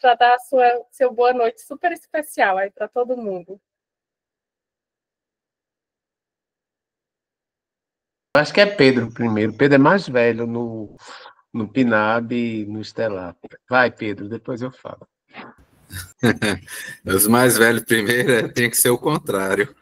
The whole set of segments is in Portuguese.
para dar seu boa noite super especial aí para todo mundo. Acho que é Pedro primeiro. Pedro é mais velho no PNAB e no Estelar. Vai, Pedro, depois eu falo. Os mais velhos primeiro tem que ser o contrário.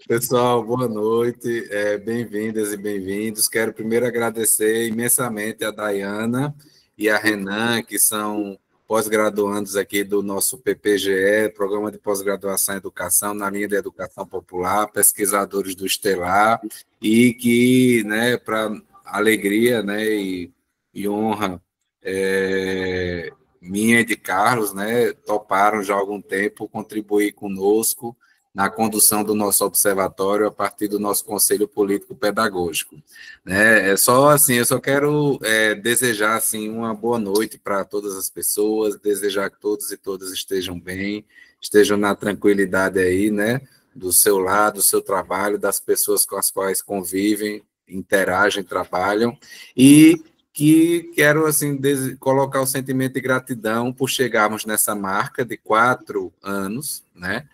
Pessoal, boa noite, bem-vindas e bem-vindos. Quero primeiro agradecer imensamente a Dayana e a Renan, que são pós-graduandos aqui do nosso PPGE, Programa de Pós-Graduação em Educação, na linha de Educação Popular, pesquisadores do Estelar, e que, né, para alegria, né, e honra minha e de Carlos, né, toparam já há algum tempo contribuir conosco na condução do nosso observatório a partir do nosso Conselho Político Pedagógico. Né? Eu só quero desejar assim, uma boa noite para todas as pessoas, desejar que todos e todas estejam bem, estejam na tranquilidade aí, né, do seu lado, do seu trabalho, das pessoas com as quais convivem, interagem, trabalham, e que quero assim, colocar o sentimento de gratidão por chegarmos nessa marca de 4 anos, né?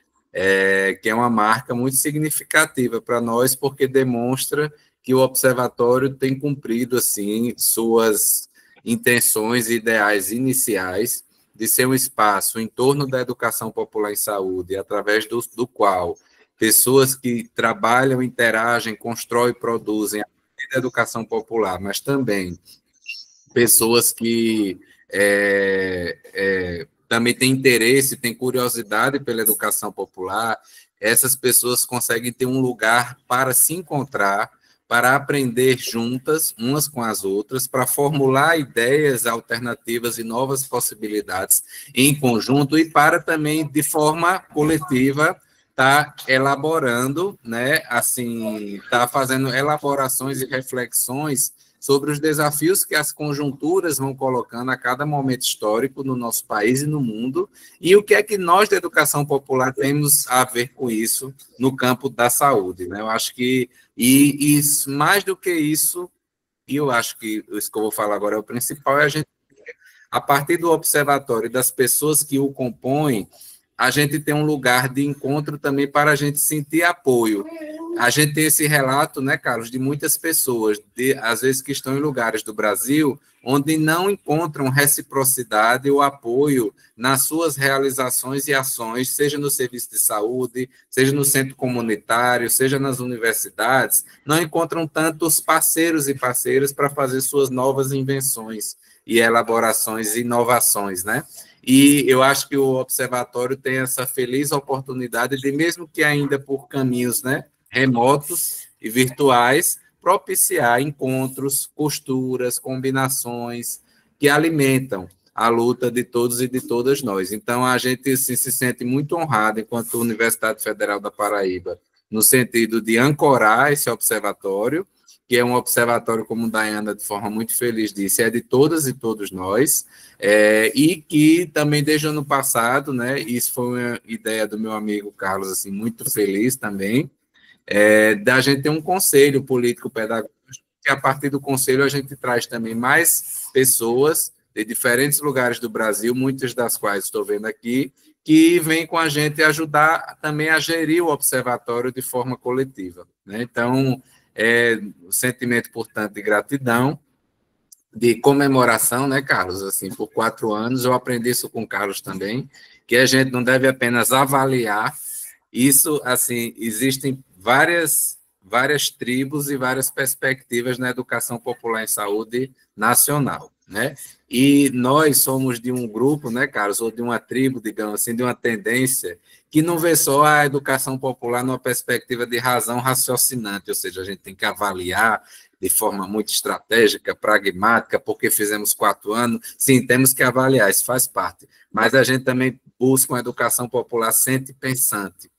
Que é uma marca muito significativa para nós, porque demonstra que o observatório tem cumprido assim suas intenções e ideais iniciais de ser um espaço em torno da educação popular em saúde, através do qual pessoas que trabalham, interagem, constroem e produzem a partir da educação popular, mas também pessoas que também têm interesse, têm curiosidade pela educação popular, essas pessoas conseguem ter um lugar para se encontrar, para aprender juntas, umas com as outras, para formular ideias alternativas e novas possibilidades em conjunto e para também, de forma coletiva, tá elaborando, né, assim, tá fazendo elaborações e reflexões sobre os desafios que as conjunturas vão colocando a cada momento histórico no nosso país e no mundo, e o que é que nós, da educação popular, temos a ver com isso no campo da saúde. Né? Eu acho que, e mais do que isso, e eu acho que isso que eu vou falar agora é o principal, é a gente, a partir do observatório e das pessoas que o compõem, a gente tem um lugar de encontro também para a gente sentir apoio. A gente tem esse relato, né, Carlos, de muitas pessoas, às vezes que estão em lugares do Brasil, onde não encontram reciprocidade ou apoio nas suas realizações e ações, seja no serviço de saúde, seja no centro comunitário, seja nas universidades, não encontram tantos parceiros e parceiras para fazer suas novas invenções e elaborações e inovações, né? E eu acho que o observatório tem essa feliz oportunidade de, mesmo que ainda por caminhos, né, remotos e virtuais, propiciar encontros, costuras, combinações que alimentam a luta de todos e de todas nós. Então, a gente assim, se sente muito honrado, enquanto Universidade Federal da Paraíba, no sentido de ancorar esse observatório, que é um observatório, como Dayana, de forma muito feliz, disse, é de todas e todos nós, e que também desde o ano passado, né, isso foi uma ideia do meu amigo Carlos, assim, muito feliz também, da gente ter um conselho político-pedagógico, que a partir do conselho a gente traz também mais pessoas de diferentes lugares do Brasil, muitas das quais estou vendo aqui, que vêm com a gente ajudar também a gerir o observatório de forma coletiva. Né? Então, o sentimento, portanto, de gratidão, de comemoração, né, Carlos? Assim, por 4 anos, eu aprendi isso com o Carlos também, que a gente não deve apenas avaliar isso, assim, existem várias tribos e várias perspectivas na educação popular em saúde nacional, né? E nós somos de um grupo, né, Carlos, ou de uma tribo, digamos assim, de uma tendência que não vê só a educação popular numa perspectiva de razão raciocinante, ou seja, a gente tem que avaliar de forma muito estratégica, pragmática, porque fizemos 4 anos, sim, temos que avaliar, isso faz parte, mas a gente também busca uma educação popular sente pensante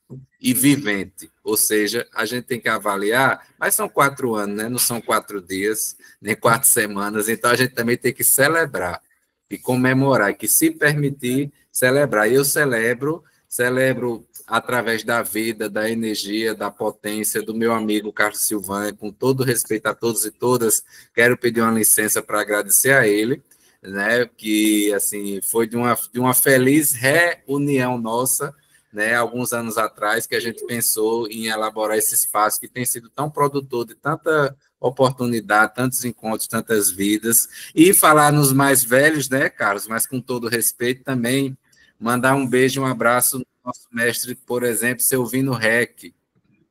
e vivente, ou seja, a gente tem que avaliar, mas são 4 anos, né? Não são 4 dias, nem 4 semanas, então a gente também tem que celebrar e comemorar, que se permitir celebrar. E eu celebro celebro através da vida, da energia, da potência do meu amigo Carlos Silvânia, com todo respeito a todos e todas, quero pedir uma licença para agradecer a ele, né, que assim foi de uma feliz reunião nossa, né, alguns anos atrás, que a gente pensou em elaborar esse espaço que tem sido tão produtor de tanta oportunidade, tantos encontros, tantas vidas, e falar nos mais velhos, né, Carlos, mas com todo respeito também, mandar um beijo e um abraço no nosso mestre, por exemplo, Selvino Rec.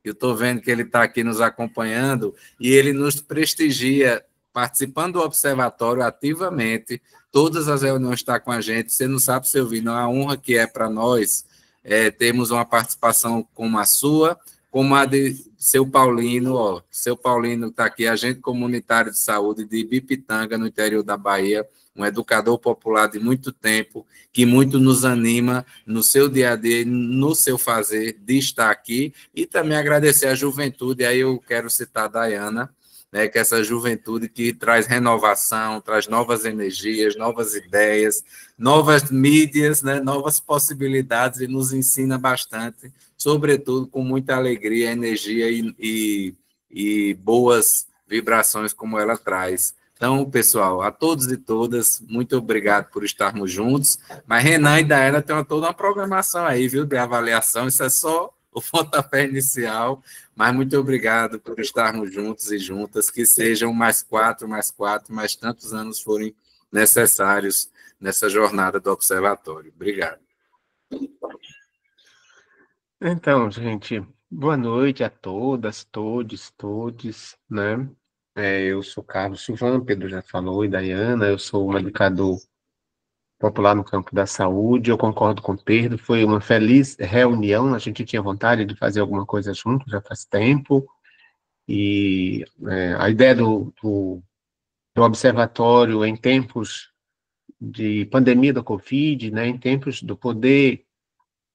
Eu estou vendo que ele está aqui nos acompanhando e ele nos prestigia, participando do observatório ativamente, todas as reuniões está com a gente. Você não sabe, Selvino, a honra que é para nós termos uma participação como a sua, como a de seu Paulino, ó. Seu Paulino está aqui, agente comunitário de saúde de Ibipitanga, no interior da Bahia, um educador popular de muito tempo, que muito nos anima no seu dia a dia, no seu fazer de estar aqui, e também agradecer a juventude, aí eu quero citar a Dayana, né, que é essa juventude que traz renovação, traz novas energias, novas ideias, novas mídias, né, novas possibilidades, e nos ensina bastante, sobretudo com muita alegria, energia e boas vibrações como ela traz. Então, pessoal, a todos e todas, muito obrigado por estarmos juntos. Mas Renan e Dayana tem toda uma programação aí, viu, de avaliação. Isso é só o pontapé inicial. Mas muito obrigado por estarmos juntos e juntas. Que sejam mais 4, mais tantos anos forem necessários nessa jornada do Observatório. Obrigado. Então, gente, boa noite a todas, todes, né? Eu sou Carlos Silvânia, Pedro já falou, e Dayana, eu sou um educador popular no campo da saúde, eu concordo com o Pedro, foi uma feliz reunião, a gente tinha vontade de fazer alguma coisa junto, já faz tempo, e a ideia do observatório em tempos de pandemia da Covid, né, em tempos do poder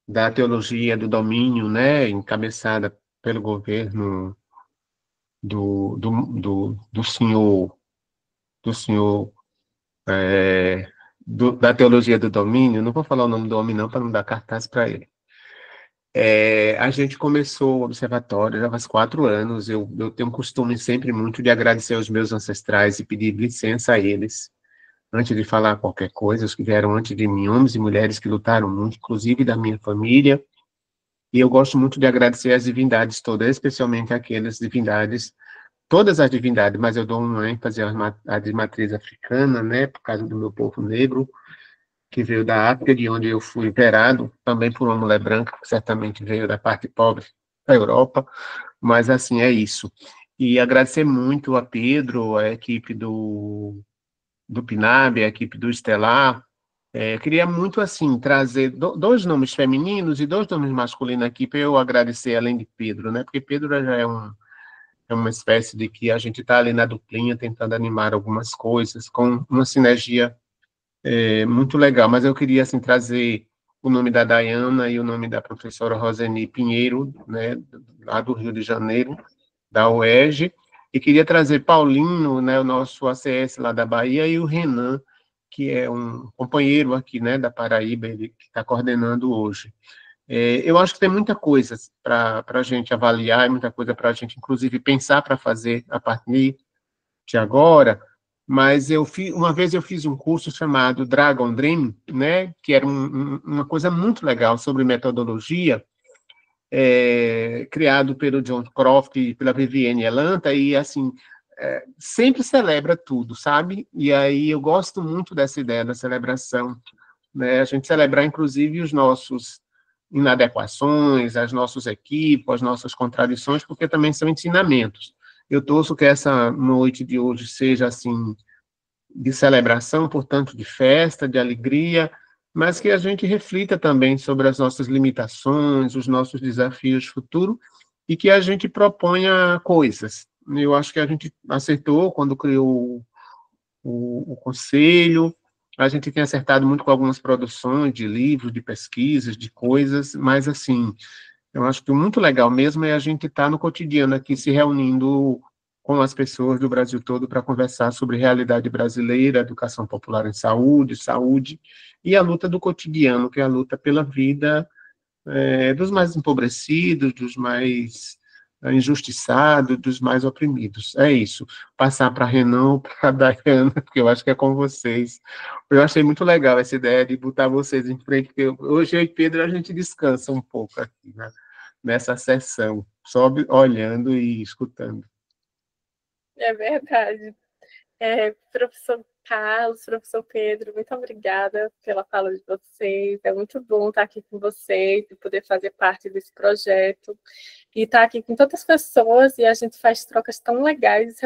da teologia do domínio, né, encabeçada pelo governo do senhor da teologia do domínio, não vou falar o nome do homem não, para não dar cartaz para ele. A gente começou o observatório já faz 4 anos, eu tenho um costume sempre muito de agradecer aos meus ancestrais e pedir licença a eles, antes de falar qualquer coisa, os que vieram antes de mim, homens e mulheres que lutaram muito, inclusive da minha família, e eu gosto muito de agradecer as divindades todas, especialmente aquelas divindades, todas as divindades, mas eu dou uma ênfase à de matriz africana, né, por causa do meu povo negro, que veio da África, de onde eu fui verado, também por uma mulher branca, que certamente veio da parte pobre da Europa, mas assim, é isso. E agradecer muito a Pedro, a equipe do PNAB, a equipe do Estelar. Eu queria muito, assim, trazer 2 nomes femininos e 2 nomes masculinos aqui para eu agradecer, além de Pedro, né? Porque Pedro já é uma espécie de que a gente está ali na duplinha tentando animar algumas coisas com uma sinergia muito legal. Mas eu queria, assim, trazer o nome da Dayana e o nome da professora Roseni Pinheiro, né, lá do Rio de Janeiro, da UERJ, e queria trazer Paulinho, né, o nosso ACS lá da Bahia, e o Renan, que é um companheiro aqui, né, da Paraíba, ele que está coordenando hoje. Eu acho que tem muita coisa para a gente avaliar, muita coisa para a gente, inclusive, pensar para fazer a partir de agora, mas uma vez eu fiz um curso chamado Dragon Dream, né, que era uma coisa muito legal sobre metodologia, criado pelo John Croft e pela Viviane Elanta, e assim, sempre celebra tudo, sabe? E aí eu gosto muito dessa ideia da celebração, né? A gente celebrar, inclusive, os nossos inadequações, as nossos equívocos, as nossas contradições, porque também são ensinamentos. Eu torço que essa noite de hoje seja, assim, de celebração, portanto, de festa, de alegria, mas que a gente reflita também sobre as nossas limitações, os nossos desafios futuros, e que a gente proponha coisas. Eu acho que a gente acertou quando criou o conselho, a gente tem acertado muito com algumas produções de livros, de pesquisas, de coisas, mas, assim, eu acho que muito legal mesmo é a gente estar no cotidiano aqui, se reunindo com as pessoas do Brasil todo para conversar sobre realidade brasileira, educação popular em saúde, e a luta do cotidiano, que é a luta pela vida dos mais empobrecidos, dos mais injustiçados, dos mais oprimidos. É isso. Passar para Renan, para a Dayana, porque eu acho que é com vocês. Eu achei muito legal essa ideia de botar vocês em frente, porque hoje eu e Pedro a gente descansa um pouco aqui, né, nessa sessão, só olhando e escutando. É verdade. Professor Carlos, professor Pedro, muito obrigada pela fala de vocês. É muito bom estar aqui com vocês e poder fazer parte desse projeto. E estar aqui com tantas pessoas e a gente faz trocas tão legais. Isso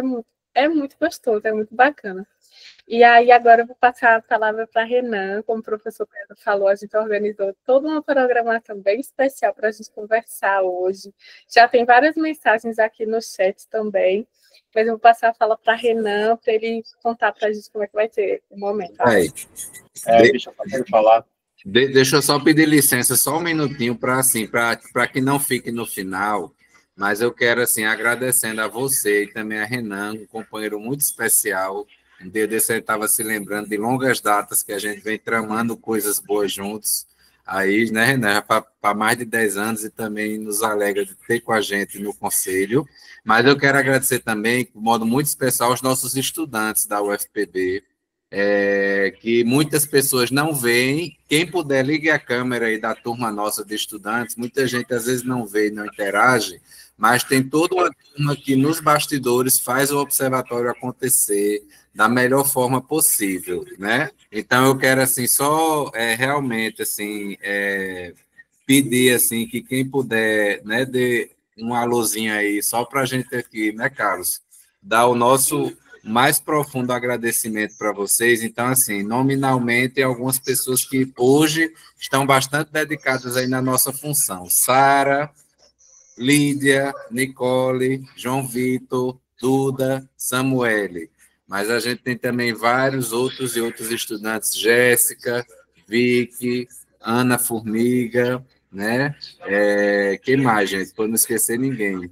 é muito gostoso, é muito bacana. E aí, agora eu vou passar a palavra para a Renan. Como o professor Pedro falou, a gente organizou toda uma programação bem especial para a gente conversar hoje. Já tem várias mensagens aqui no chat também. Mas eu vou passar a fala para Renan, para ele contar para a gente como é que vai ser o momento. Aí, Deixa eu falar. Deixa eu só pedir licença, só um minutinho, para assim, para que não fique no final, mas eu quero, assim, agradecendo a você e também a Renan, um companheiro muito especial. Um dia desse ele estava se lembrando de longas datas que a gente vem tramando coisas boas juntos. Aí, né, Renan, para mais de 10 anos e também nos alegra de ter com a gente no conselho. Mas eu quero agradecer também, de modo muito especial, aos nossos estudantes da UFPB, que muitas pessoas não veem. Quem puder, ligue a câmera aí da turma nossa de estudantes. Muita gente às vezes não vê e não interage, mas tem toda uma turma que nos bastidores faz o observatório acontecer da melhor forma possível, né? Então eu quero assim só realmente assim pedir assim que quem puder, né, dê um alôzinho aí só para a gente aqui, né, Carlos, dar o nosso mais profundo agradecimento para vocês. Então, assim, nominalmente, algumas pessoas que hoje estão bastante dedicadas aí na nossa função. Sara, Lídia, Nicole, João Vitor, Duda, Samuele. Mas a gente tem também vários outros estudantes, Jéssica, Vicky, Ana Formiga, né? Quem mais, gente? Para não esquecer ninguém.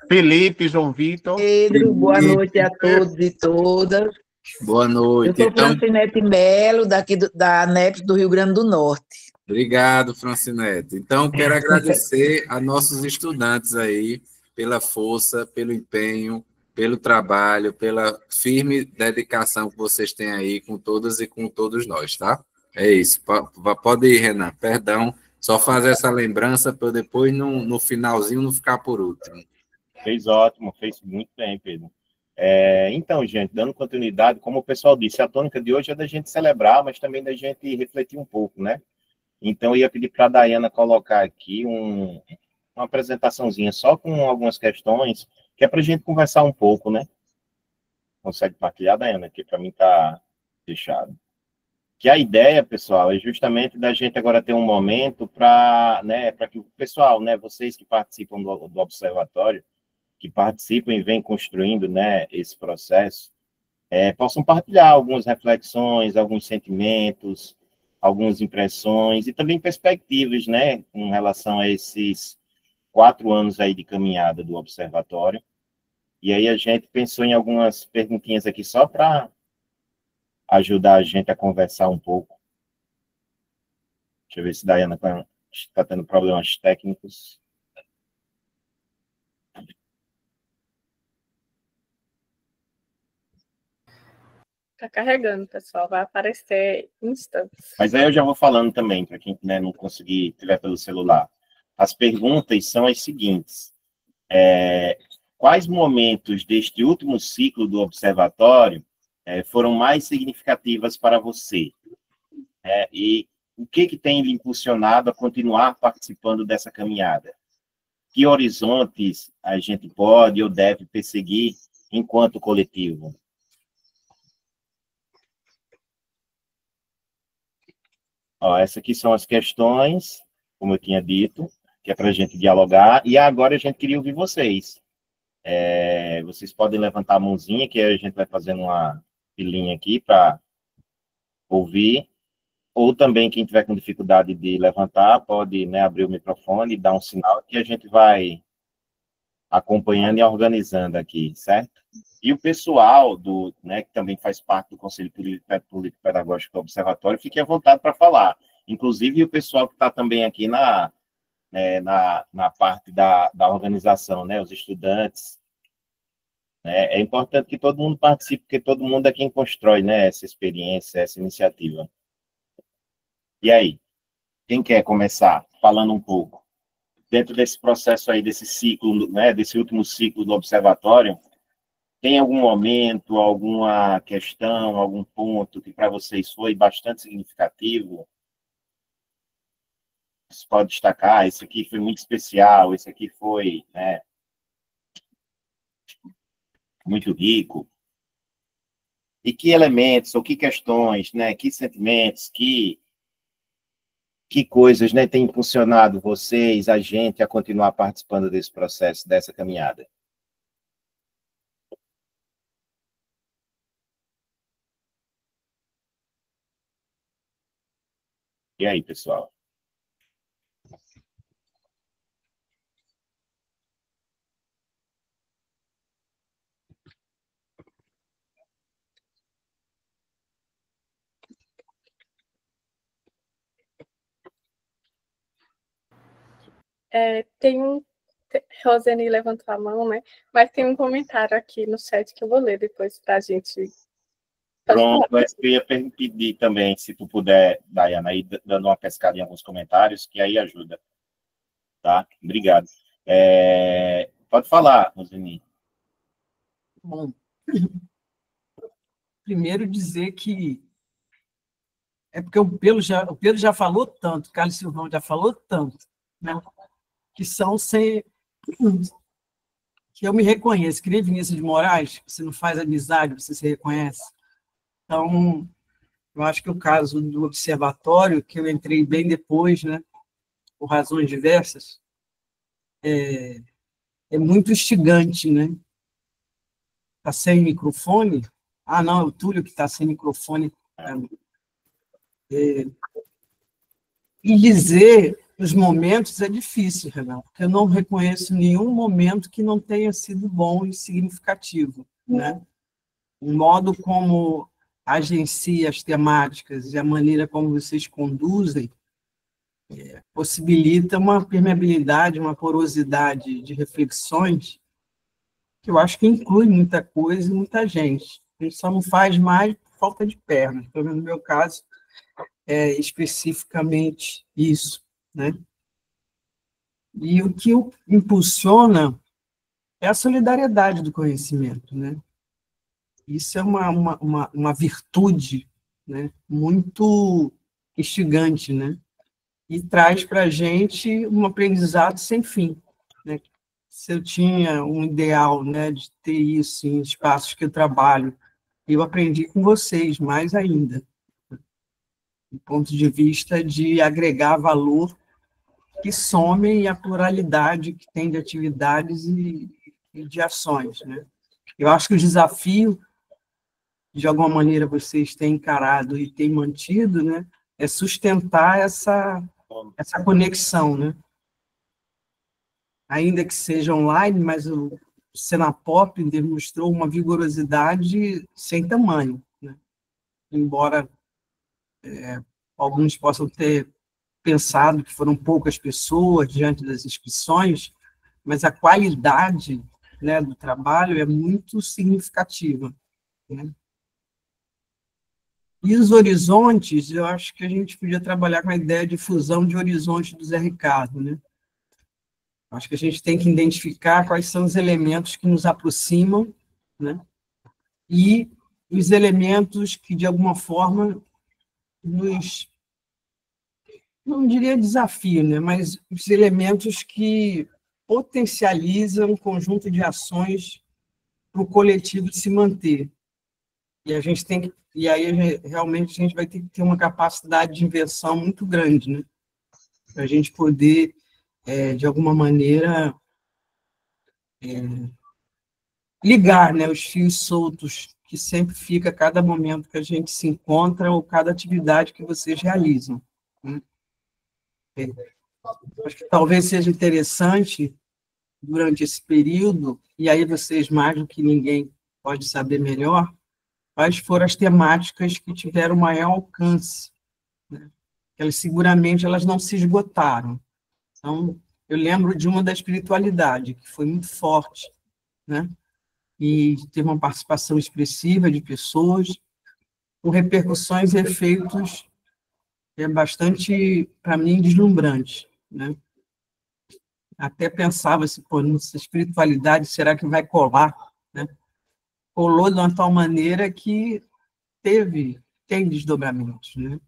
Felipe, João Vitor. Pedro, boa noite a todos e todas. Boa noite. Eu sou Francinete Melo, daqui da ANEP do Rio Grande do Norte. Obrigado, Francinete. Então, quero agradecer a nossos estudantes aí pela força, pelo empenho, pelo trabalho, pela firme dedicação que vocês têm aí com todas e com todos nós, tá? É isso. Pode ir, Renan. Perdão. Só fazer essa lembrança para eu depois, no finalzinho, não ficar por último. Fez ótimo, fez muito bem, Pedro. Então, gente, dando continuidade, como o pessoal disse, a tônica de hoje é da gente celebrar, mas também da gente refletir um pouco, né? Então, eu ia pedir para a Dayana colocar aqui uma apresentaçãozinha só com algumas questões, que é para a gente conversar um pouco, né? Consegue partilhar, Dayana? Aqui para mim está fechado. Que a ideia, pessoal, é justamente da gente agora ter um momento para, né, para que o pessoal, né, vocês que participam do observatório, que participam e vêm construindo, né, esse processo, possam partilhar algumas reflexões, alguns sentimentos, algumas impressões e também perspectivas, né, com relação a esses 4 anos aí de caminhada do observatório. E aí a gente pensou em algumas perguntinhas aqui só para ajudar a gente a conversar um pouco. Deixa eu ver se a Dayana está tendo problemas técnicos. Está carregando, pessoal. Vai aparecer em instantes. Mas aí eu já vou falando também, para quem, né, não conseguir tiver pelo celular. As perguntas são as seguintes. Quais momentos deste último ciclo do observatório foram mais significativas para você? E o que tem lhe impulsionado a continuar participando dessa caminhada? Que horizontes a gente pode ou deve perseguir enquanto coletivo? Essas aqui são as questões, como eu tinha dito, que é para a gente dialogar, e agora a gente queria ouvir vocês. Vocês podem levantar a mãozinha, que a gente vai fazendo uma filinha aqui para ouvir, ou também quem tiver com dificuldade de levantar, pode, né, abrir o microfone e dar um sinal, que a gente vai acompanhando e organizando aqui, certo? E o pessoal né, que também faz parte do Conselho Político Pedagógico do Observatório, fique à vontade para falar. Inclusive o pessoal que está também aqui na parte da organização, né? Os estudantes. É importante que todo mundo participe, porque todo mundo é quem constrói, né, essa experiência, essa iniciativa. E aí, quem quer começar falando um pouco? Dentro desse processo aí, desse ciclo, né, desse último ciclo do observatório, tem algum momento, alguma questão, algum ponto que para vocês foi bastante significativo? Você pode destacar, esse aqui foi muito especial, esse aqui foi, né, muito rico. E que elementos, ou que questões, né, que sentimentos, que coisas, né, têm impulsionado vocês, a gente, a continuar participando desse processo, dessa caminhada? E aí, pessoal? Rosane levantou a mão, né? Mas tem um comentário aqui no chat que eu vou ler depois para a gente. Pronto, mas eu ia pedir também, se tu puder, Dayana, aí dando uma pescada em alguns comentários, que aí ajuda. Tá? Obrigado. Pode falar, Rosane. Bom, primeiro dizer que é porque o Pedro já falou tanto, o Carlos Silvão já falou tanto, né? Que são sem... que eu me reconheço, que nem Vinícius de Moraes, você não faz amizade, você se reconhece. Então, eu acho que o caso do observatório, que eu entrei bem depois, né, por razões diversas, é muito instigante, né? Está sem microfone? Ah, não, é o Túlio que está sem microfone. E dizer os momentos é difícil, Renato, porque eu não reconheço nenhum momento que não tenha sido bom e significativo, né? O modo como agencia as temáticas e a maneira como vocês conduzem possibilita uma permeabilidade, uma porosidade de reflexões que eu acho que inclui muita coisa e muita gente. A gente só não faz mais por falta de pernas, pelo menos no meu caso, é especificamente isso, né? E o que impulsiona é a solidariedade do conhecimento, né? Isso é uma virtude, né, muito instigante, né? E traz para a gente um aprendizado sem fim, né? Se eu tinha um ideal, né, de ter isso em espaços que eu trabalho, eu aprendi com vocês mais ainda, do ponto de vista de agregar valor que somem a pluralidade que tem de atividades e de ações, né? Eu acho que o desafio, de alguma maneira, vocês têm encarado e têm mantido, né, é sustentar essa conexão, né? Ainda que seja online, mas o Senapop demonstrou uma vigorosidade sem tamanho, né? Embora alguns possam ter pensado que foram poucas pessoas diante das inscrições, mas a qualidade, né, do trabalho é muito significativa, né? E os horizontes, eu acho que a gente podia trabalhar com a ideia de fusão de horizontes do Zé Ricardo, né? Acho que a gente tem que identificar quais são os elementos que nos aproximam, né? E os elementos que, de alguma forma, nos, não diria desafio, né? Mas os elementos que potencializam um conjunto de ações para o coletivo se manter. E a gente tem que, e aí realmente a gente vai ter que ter uma capacidade de invenção muito grande, né? Para a gente poder, de alguma maneira, ligar, né, os fios soltos que sempre fica a cada momento que a gente se encontra ou cada atividade que vocês realizam, né? Acho que talvez seja interessante, durante esse período, e aí vocês mais do que ninguém pode saber melhor, quais foram as temáticas que tiveram maior alcance, né? Elas seguramente elas não se esgotaram. Então, eu lembro de uma da espiritualidade, que foi muito forte, né? E teve uma participação expressiva de pessoas, com repercussões e efeitos bastante, para mim, deslumbrantes, né? Até pensava se, pô, nessa espiritualidade, será que vai colar, né? Colou de uma tal maneira que tem desdobramentos, né?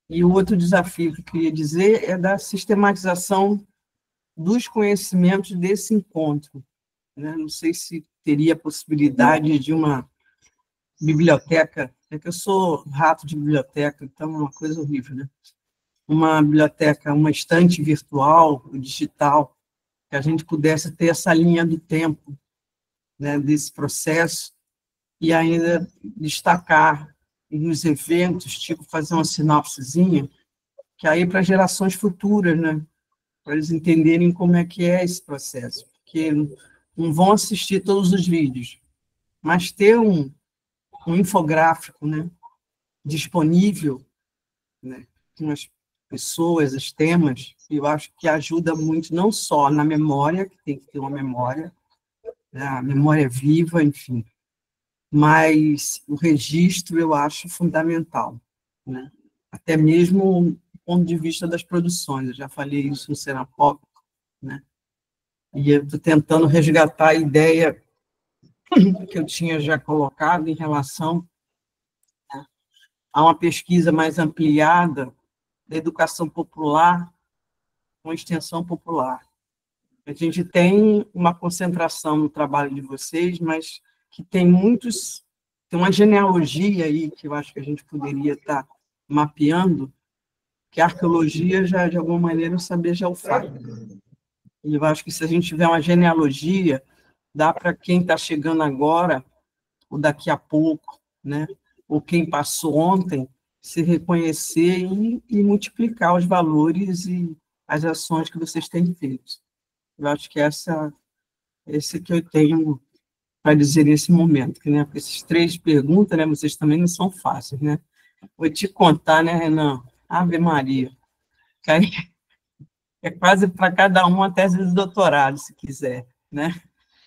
E o outro desafio que eu queria dizer é da sistematização dos conhecimentos desse encontro, né? Não sei se teria possibilidade de uma biblioteca, é que eu sou rato de biblioteca, então é uma coisa horrível, né? Uma biblioteca, uma estante virtual, digital, que a gente pudesse ter essa linha do tempo, né, desse processo, e ainda destacar nos eventos, tipo fazer uma sinopsezinha, que aí para gerações futuras, né, para eles entenderem como é que é esse processo, porque não vão assistir todos os vídeos, mas ter um infográfico, né, disponível, né, com as pessoas, os temas, eu acho que ajuda muito, não só na memória, que tem que ter uma memória, né, a memória viva, enfim, mas o registro eu acho fundamental, né? Até mesmo do ponto de vista das produções, eu já falei isso no Senapop, né? E eu estou tentando resgatar a ideia que eu tinha já colocado em relação, né, a uma pesquisa mais ampliada da educação popular com extensão popular. A gente tem uma concentração no trabalho de vocês, mas que tem uma genealogia aí que eu acho que a gente poderia estar mapeando, que a arqueologia já, de alguma maneira, o saber já o faz. E eu acho que se a gente tiver uma genealogia, dá para quem está chegando agora, ou daqui a pouco, né, ou quem passou ontem, se reconhecer e multiplicar os valores e as ações que vocês têm feito. Eu acho que esse que eu tenho para dizer nesse momento, né? Porque essas 3 perguntas, né, vocês também não são fáceis, né? Vou te contar, né, Renan? Ave Maria. Que aí é quase para cada um uma tese de doutorado, se quiser, né?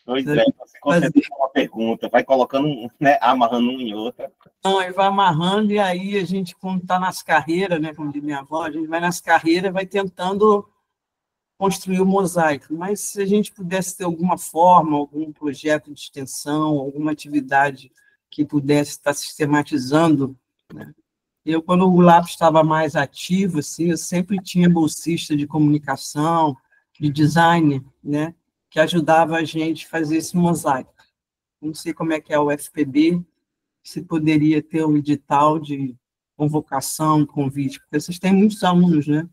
Pois é, você consegue uma pergunta, vai colocando, né, amarrando um em outra. Não, aí vai amarrando, e aí a gente, quando está nas carreiras, né, como diz minha avó, a gente vai nas carreiras, vai tentando construir o mosaico, mas se a gente pudesse ter alguma forma, algum projeto de extensão, alguma atividade que pudesse estar sistematizando, né? Eu, quando o lápis estava mais ativo, assim, eu sempre tinha bolsista de comunicação, de design, né, que ajudava a gente a fazer esse mosaico. Não sei como é que é o FPB, se poderia ter um edital de convocação, convite, porque vocês têm muitos alunos, né?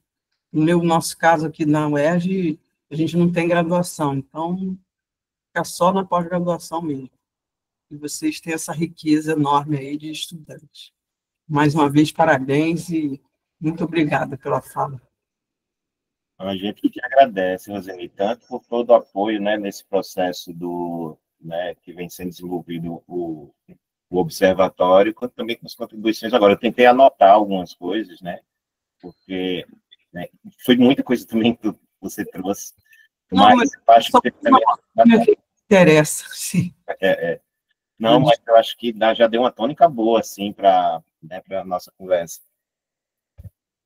No nosso caso aqui na UERJ, a gente não tem graduação, então fica só na pós-graduação mesmo. E vocês têm essa riqueza enorme aí de estudantes. Mais uma vez, parabéns e muito obrigada pela fala. A gente que agradece, Roseni, tanto por todo o apoio, né, nesse processo né, que vem sendo desenvolvido o observatório, quanto também com as contribuições. Agora, eu tentei anotar algumas coisas, né, porque, né, foi muita coisa também que você trouxe, mas eu acho que também interessa, sim. Não, mas eu acho que já deu uma tônica boa, assim, para, né, a nossa conversa.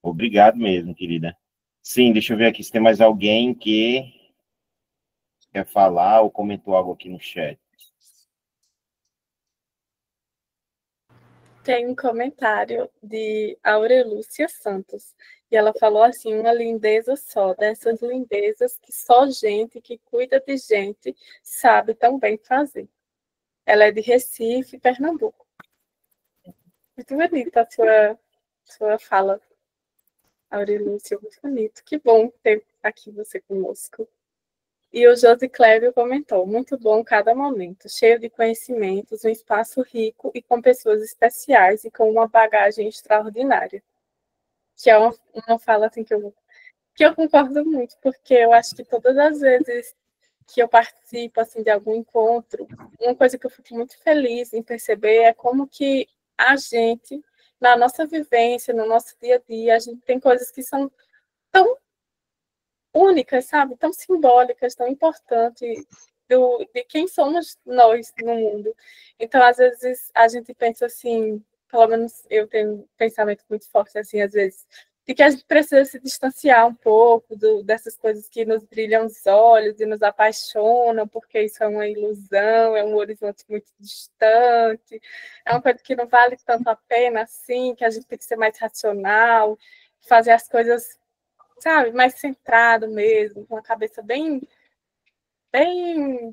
Obrigado mesmo, querida. Sim, deixa eu ver aqui se tem mais alguém que quer falar ou comentou algo aqui no chat. Tem um comentário de Aurelúcia Santos, e ela falou assim, uma lindeza só, dessas lindezas que só gente que cuida de gente sabe tão bem fazer. Ela é de Recife, Pernambuco. Muito bonita a sua fala, Aurelúcia, muito bonito. Que bom ter aqui você conosco. E o Josi Clébio comentou, muito bom cada momento, cheio de conhecimentos, um espaço rico e com pessoas especiais e com uma bagagem extraordinária. Que é uma fala assim, que eu concordo muito, porque eu acho que todas as vezes que eu participo assim, de algum encontro, uma coisa que eu fico muito feliz em perceber é como que a gente, na nossa vivência, no nosso dia a dia, a gente tem coisas que são tão únicas, sabe? Tão simbólicas, tão importantes de quem somos nós no mundo. Então, às vezes, a gente pensa assim, pelo menos eu tenho um pensamento muito forte, assim, às vezes, de que a gente precisa se distanciar um pouco dessas coisas que nos brilham os olhos e nos apaixonam, porque isso é uma ilusão, é um horizonte muito distante, é uma coisa que não vale tanto a pena assim, que a gente tem que ser mais racional, fazer as coisas, sabe, mais centrado mesmo, com a cabeça bem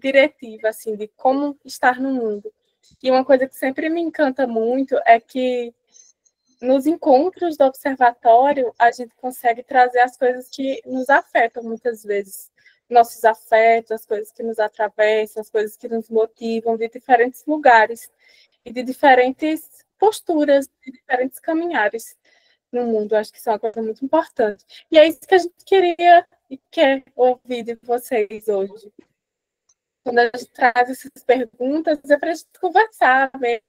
diretiva, assim, de como estar no mundo. E uma coisa que sempre me encanta muito é que nos encontros do observatório a gente consegue trazer as coisas que nos afetam muitas vezes. Nossos afetos, as coisas que nos atravessam, as coisas que nos motivam de diferentes lugares e de diferentes posturas, de diferentes caminhares no mundo. Acho que isso é uma coisa muito importante. E é isso que a gente queria e quer ouvir de vocês hoje. Quando a gente traz essas perguntas, é para a gente conversar, ver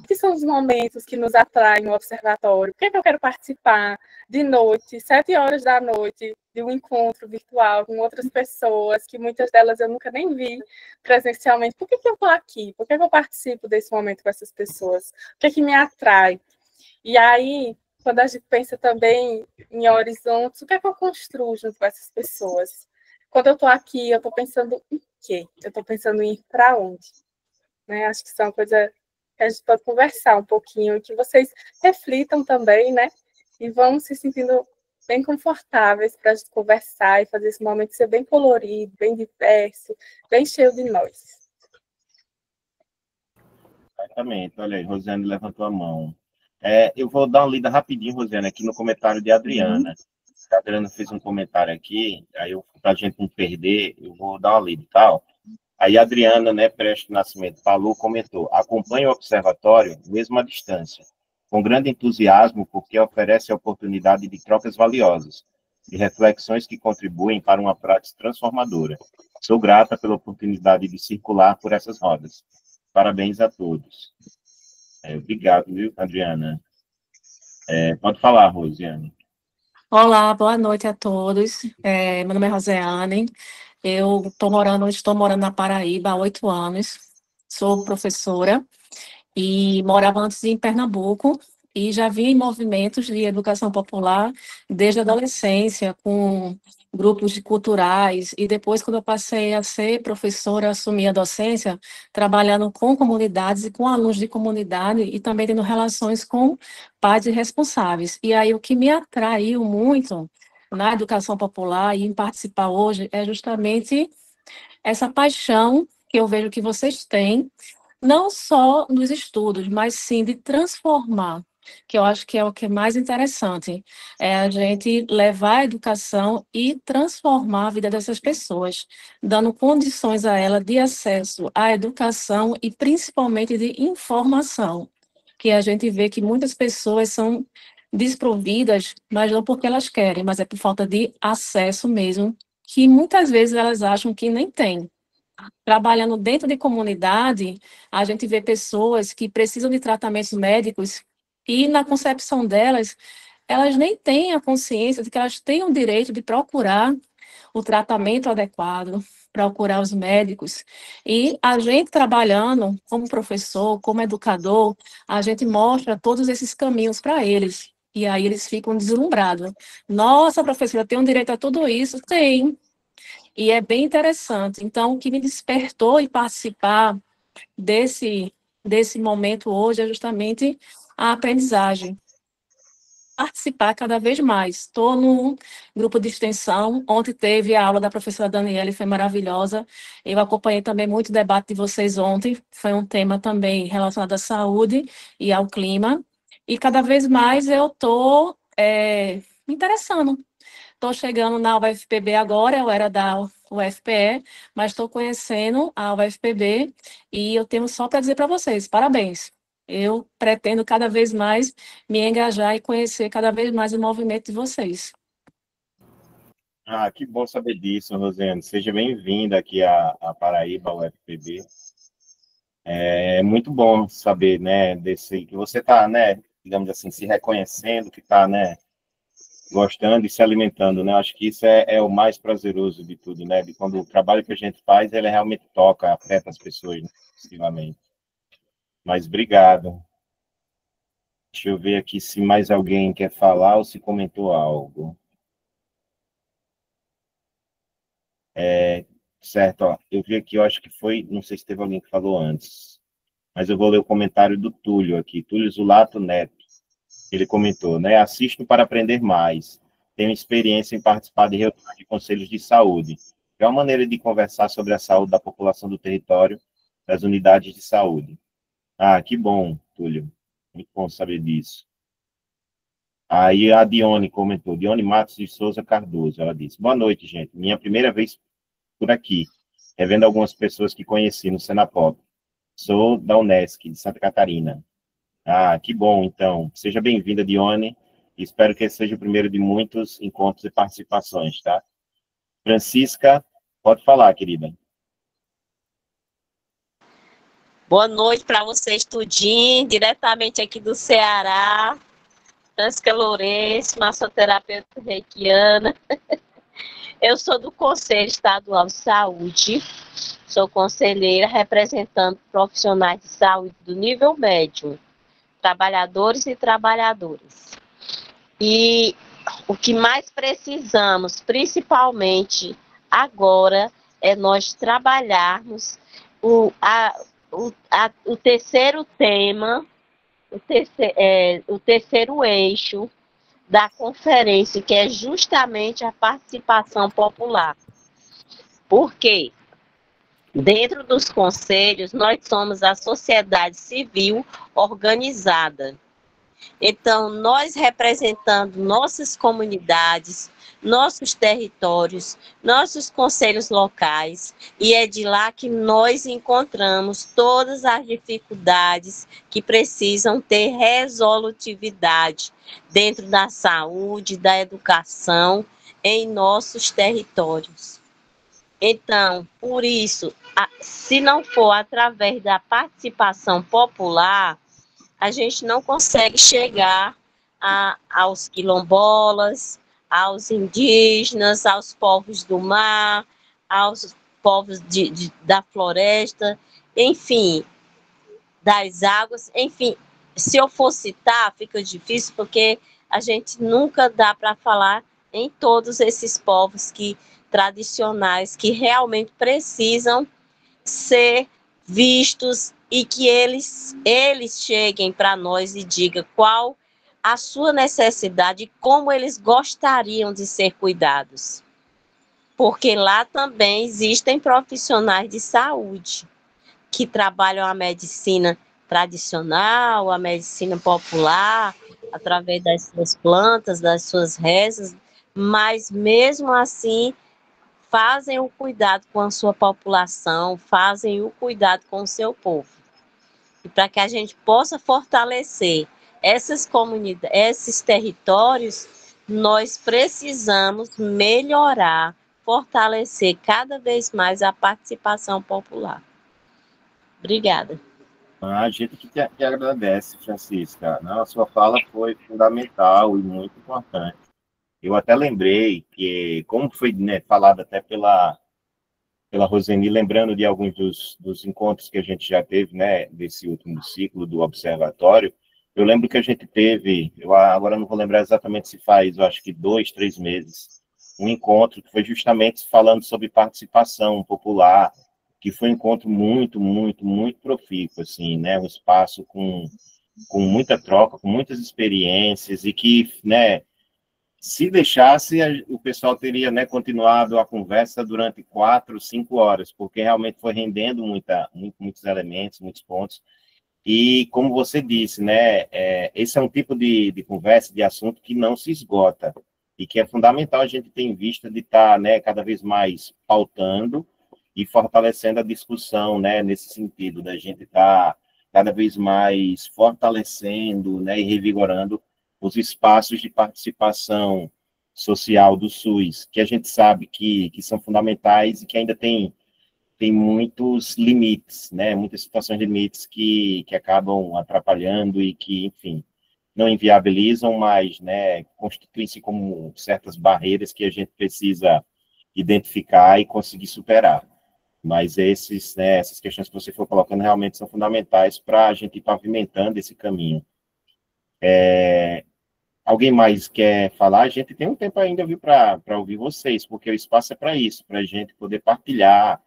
que são os momentos que nos atraem no observatório. Por que eu quero participar de noite, 7 horas da noite, de um encontro virtual com outras pessoas, que muitas delas eu nunca nem vi presencialmente? Por que eu estou aqui? Por que eu participo desse momento com essas pessoas? O que me atrai? E aí, quando a gente pensa também em horizontes, o que eu construo junto com essas pessoas? Quando eu estou aqui, eu estou pensando em quê? Eu estou pensando em ir para onde? Né? Acho que isso é uma coisa que a gente pode conversar um pouquinho, e que vocês reflitam também, né? E vão se sentindo bem confortáveis para a gente conversar e fazer esse momento ser bem colorido, bem diverso, bem cheio de nós. Exatamente. Olha aí, Rosiane levantou a mão. Eu vou dar uma lida rapidinho, Rosiane, aqui no comentário de Adriana. A Adriana fez um comentário aqui, aí para a gente não perder, eu vou dar uma lida e tal. Aí a Adriana, né, Prestes Nascimento, falou, comentou, acompanha o observatório, mesmo à distância, com grande entusiasmo, porque oferece a oportunidade de trocas valiosas, de reflexões que contribuem para uma prática transformadora. Sou grata pela oportunidade de circular por essas rodas. Parabéns a todos. Obrigado, viu, Adriana? Pode falar, Rosiane. Olá, boa noite a todos. Meu nome é Roseane. Estou morando na Paraíba há 8 anos. Sou professora e morava antes em Pernambuco e já vi movimentos de educação popular desde a adolescência, com grupos culturais, e depois, quando eu passei a ser professora, assumi a docência, trabalhando com comunidades e com alunos de comunidade e também tendo relações com pais e responsáveis. E aí, o que me atraiu muito na educação popular e em participar hoje é justamente essa paixão que eu vejo que vocês têm, não só nos estudos, mas sim de transformar, que eu acho que é o que é mais interessante, é a gente levar a educação e transformar a vida dessas pessoas, dando condições a ela de acesso à educação e principalmente de informação, que a gente vê que muitas pessoas são desprovidas, mas não porque elas querem, mas é por falta de acesso mesmo, que muitas vezes elas acham que nem tem. Trabalhando dentro de comunidade, a gente vê pessoas que precisam de tratamentos médicos e, na concepção delas, elas nem têm a consciência de que elas têm o direito de procurar o tratamento adequado, procurar os médicos. E a gente trabalhando como professor, como educador, a gente mostra todos esses caminhos para eles. E aí eles ficam deslumbrados. Nossa, professora, tem um direito a tudo isso? Tem. E é bem interessante. Então, o que me despertou em participar desse momento hoje é justamente a aprendizagem. Participar cada vez mais. Estou num grupo de extensão. Ontem teve a aula da professora Daniela e foi maravilhosa. Eu acompanhei também muito o debate de vocês ontem. Foi um tema também relacionado à saúde e ao clima. E cada vez mais eu estou me interessando. Estou chegando na UFPB agora, eu era da UFPE, mas estou conhecendo a UFPB e eu tenho só para dizer para vocês, parabéns. Eu pretendo cada vez mais me engajar e conhecer cada vez mais o movimento de vocês. Que bom saber disso, Rosiane. Seja bem-vinda aqui à Paraíba, UFPB. É muito bom saber, né, que você está, né, digamos assim, se reconhecendo, que está, né, gostando e se alimentando, né? Acho que isso é o mais prazeroso de tudo, né? De quando o trabalho que a gente faz, ele realmente toca, afeta as pessoas, né? Positivamente. Mas obrigado. Deixa eu ver aqui se mais alguém quer falar ou se comentou algo. Certo, ó. Eu vi aqui, eu acho que foi, não sei se teve alguém que falou antes, mas eu vou ler o comentário do Túlio aqui, Túlio Zulato Neto. Ele comentou, né? Assisto para aprender mais. Tenho experiência em participar de reuniões de conselhos de saúde. É uma maneira de conversar sobre a saúde da população do território, das unidades de saúde. Ah, que bom, Túlio. Muito bom saber disso. Aí a Dione comentou, Dione Matos de Souza Cardoso, ela disse, boa noite, gente. Minha primeira vez por aqui, revendo algumas pessoas que conheci no Senapop. Sou da Unesc, de Santa Catarina. Ah, que bom, então. Seja bem-vinda, Dione. Espero que esse seja o primeiro de muitos encontros e participações, tá? Francisca, pode falar, querida. Boa noite para vocês, tudinho, diretamente aqui do Ceará. Francisca Lourenço, massoterapeuta reikiana. Eu sou do Conselho Estadual de Saúde, sou conselheira representando profissionais de saúde do nível médio, trabalhadores e trabalhadoras. E o que mais precisamos, principalmente agora, é nós trabalharmos o terceiro tema, o terceiro eixo da conferência, que é justamente a participação popular. Por quê? Dentro dos conselhos, nós somos a sociedade civil organizada. Então, nós representando nossas comunidades, nossos territórios, nossos conselhos locais, e é de lá que nós encontramos todas as dificuldades que precisam ter resolutividade dentro da saúde, da educação, em nossos territórios. Então, por isso, se não for através da participação popular, a gente não consegue chegar aos quilombolas, aos indígenas, aos povos do mar, aos povos da floresta, enfim, das águas, enfim. Se eu for citar, fica difícil, porque a gente nunca dá para falar em todos esses povos tradicionais que realmente precisam ser vistos e que eles cheguem para nós e digam qual a sua necessidade e como eles gostariam de ser cuidados. Porque lá também existem profissionais de saúde que trabalham a medicina tradicional, a medicina popular, através das suas plantas, das suas rezas, mas mesmo assim fazem o cuidado com a sua população, fazem o cuidado com o seu povo. E para que a gente possa fortalecer essas comunidades, esses territórios, nós precisamos melhorar, fortalecer cada vez mais a participação popular. Obrigada. A gente que agradece, Francisca. A sua fala foi fundamental e muito importante. Eu até lembrei que, como foi, né, falado até pela Roseni, lembrando de alguns dos encontros que a gente já teve, né, desse último ciclo do Observatório, eu lembro que a gente teve, eu agora não vou lembrar exatamente se faz, eu acho que 2, 3 meses, um encontro que foi justamente falando sobre participação popular, que foi um encontro muito, muito, muito profícuo, assim, né, um espaço com muita troca, com muitas experiências e que, né, se deixasse, o pessoal teria, né, continuado a conversa durante 4, 5 horas, porque realmente foi rendendo muitos elementos, muitos pontos. E, como você disse, né, esse é um tipo de conversa, de assunto que não se esgota, e que é fundamental a gente ter em vista de estar, né, cada vez mais pautando e fortalecendo a discussão, né, nesse sentido, da gente estar cada vez mais fortalecendo, né, e revigorando os espaços de participação social do SUS, que a gente sabe que são fundamentais e que ainda tem muitos limites, né? Muitas situações de limites que acabam atrapalhando e que, enfim, não inviabilizam, mas, né, constituem-se como certas barreiras que a gente precisa identificar e conseguir superar. Mas né, essas questões que você for colocando realmente são fundamentais para a gente ir pavimentando esse caminho. Alguém mais quer falar? A gente tem um tempo ainda, viu, para ouvir vocês, porque o espaço é para isso, para a gente poder partilhar,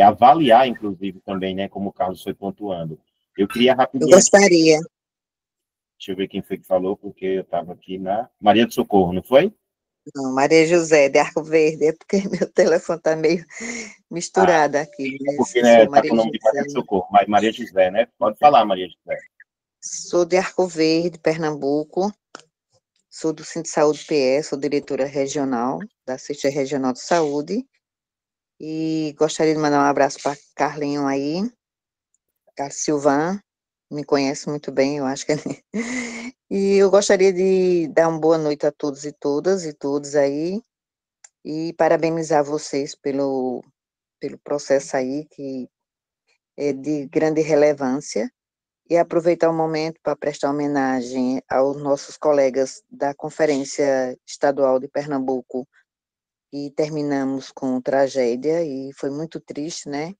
avaliar, inclusive, também, né, como o Carlos foi pontuando. Eu queria Eu rapidinho... gostaria. Deixa eu ver quem foi que falou, porque eu estava aqui na... Maria do Socorro, não foi? Não, Maria José, de Arco Verde, é porque meu telefone está meio misturado aqui, Porque, mas sou né, tá Maria com o nome de Maria do José. Socorro, mas Maria José, né? Pode falar, Maria José. Sou de Arco Verde, Pernambuco. Sou do Centro de Saúde PE, sou diretora regional da Assistência Regional de Saúde. E gostaria de mandar um abraço para Carlinho aí, Carlos Silvan, me conhece muito bem, eu acho que ele... E eu gostaria de dar uma boa noite a todos e todas e todos aí, e parabenizar vocês pelo processo aí, que é de grande relevância, e aproveitar o momento para prestar homenagem aos nossos colegas da Conferência Estadual de Pernambuco, e terminamos com tragédia, e foi muito triste, né?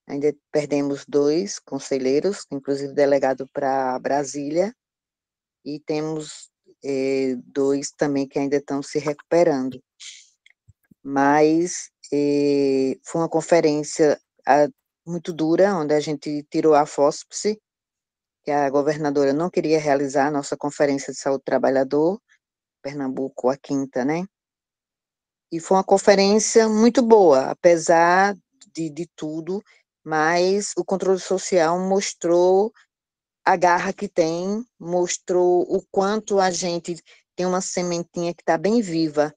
Ainda perdemos 2 conselheiros, inclusive delegado para Brasília, e temos 2 também que ainda estão se recuperando. Mas foi uma conferência muito dura, onde a gente tirou a fósfise, que a governadora não queria realizar a nossa Conferência de Saúde do Trabalhador, Pernambuco, a 5ª, né? E foi uma conferência muito boa, apesar de tudo, mas o controle social mostrou a garra que tem, mostrou o quanto a gente tem uma sementinha que está bem viva,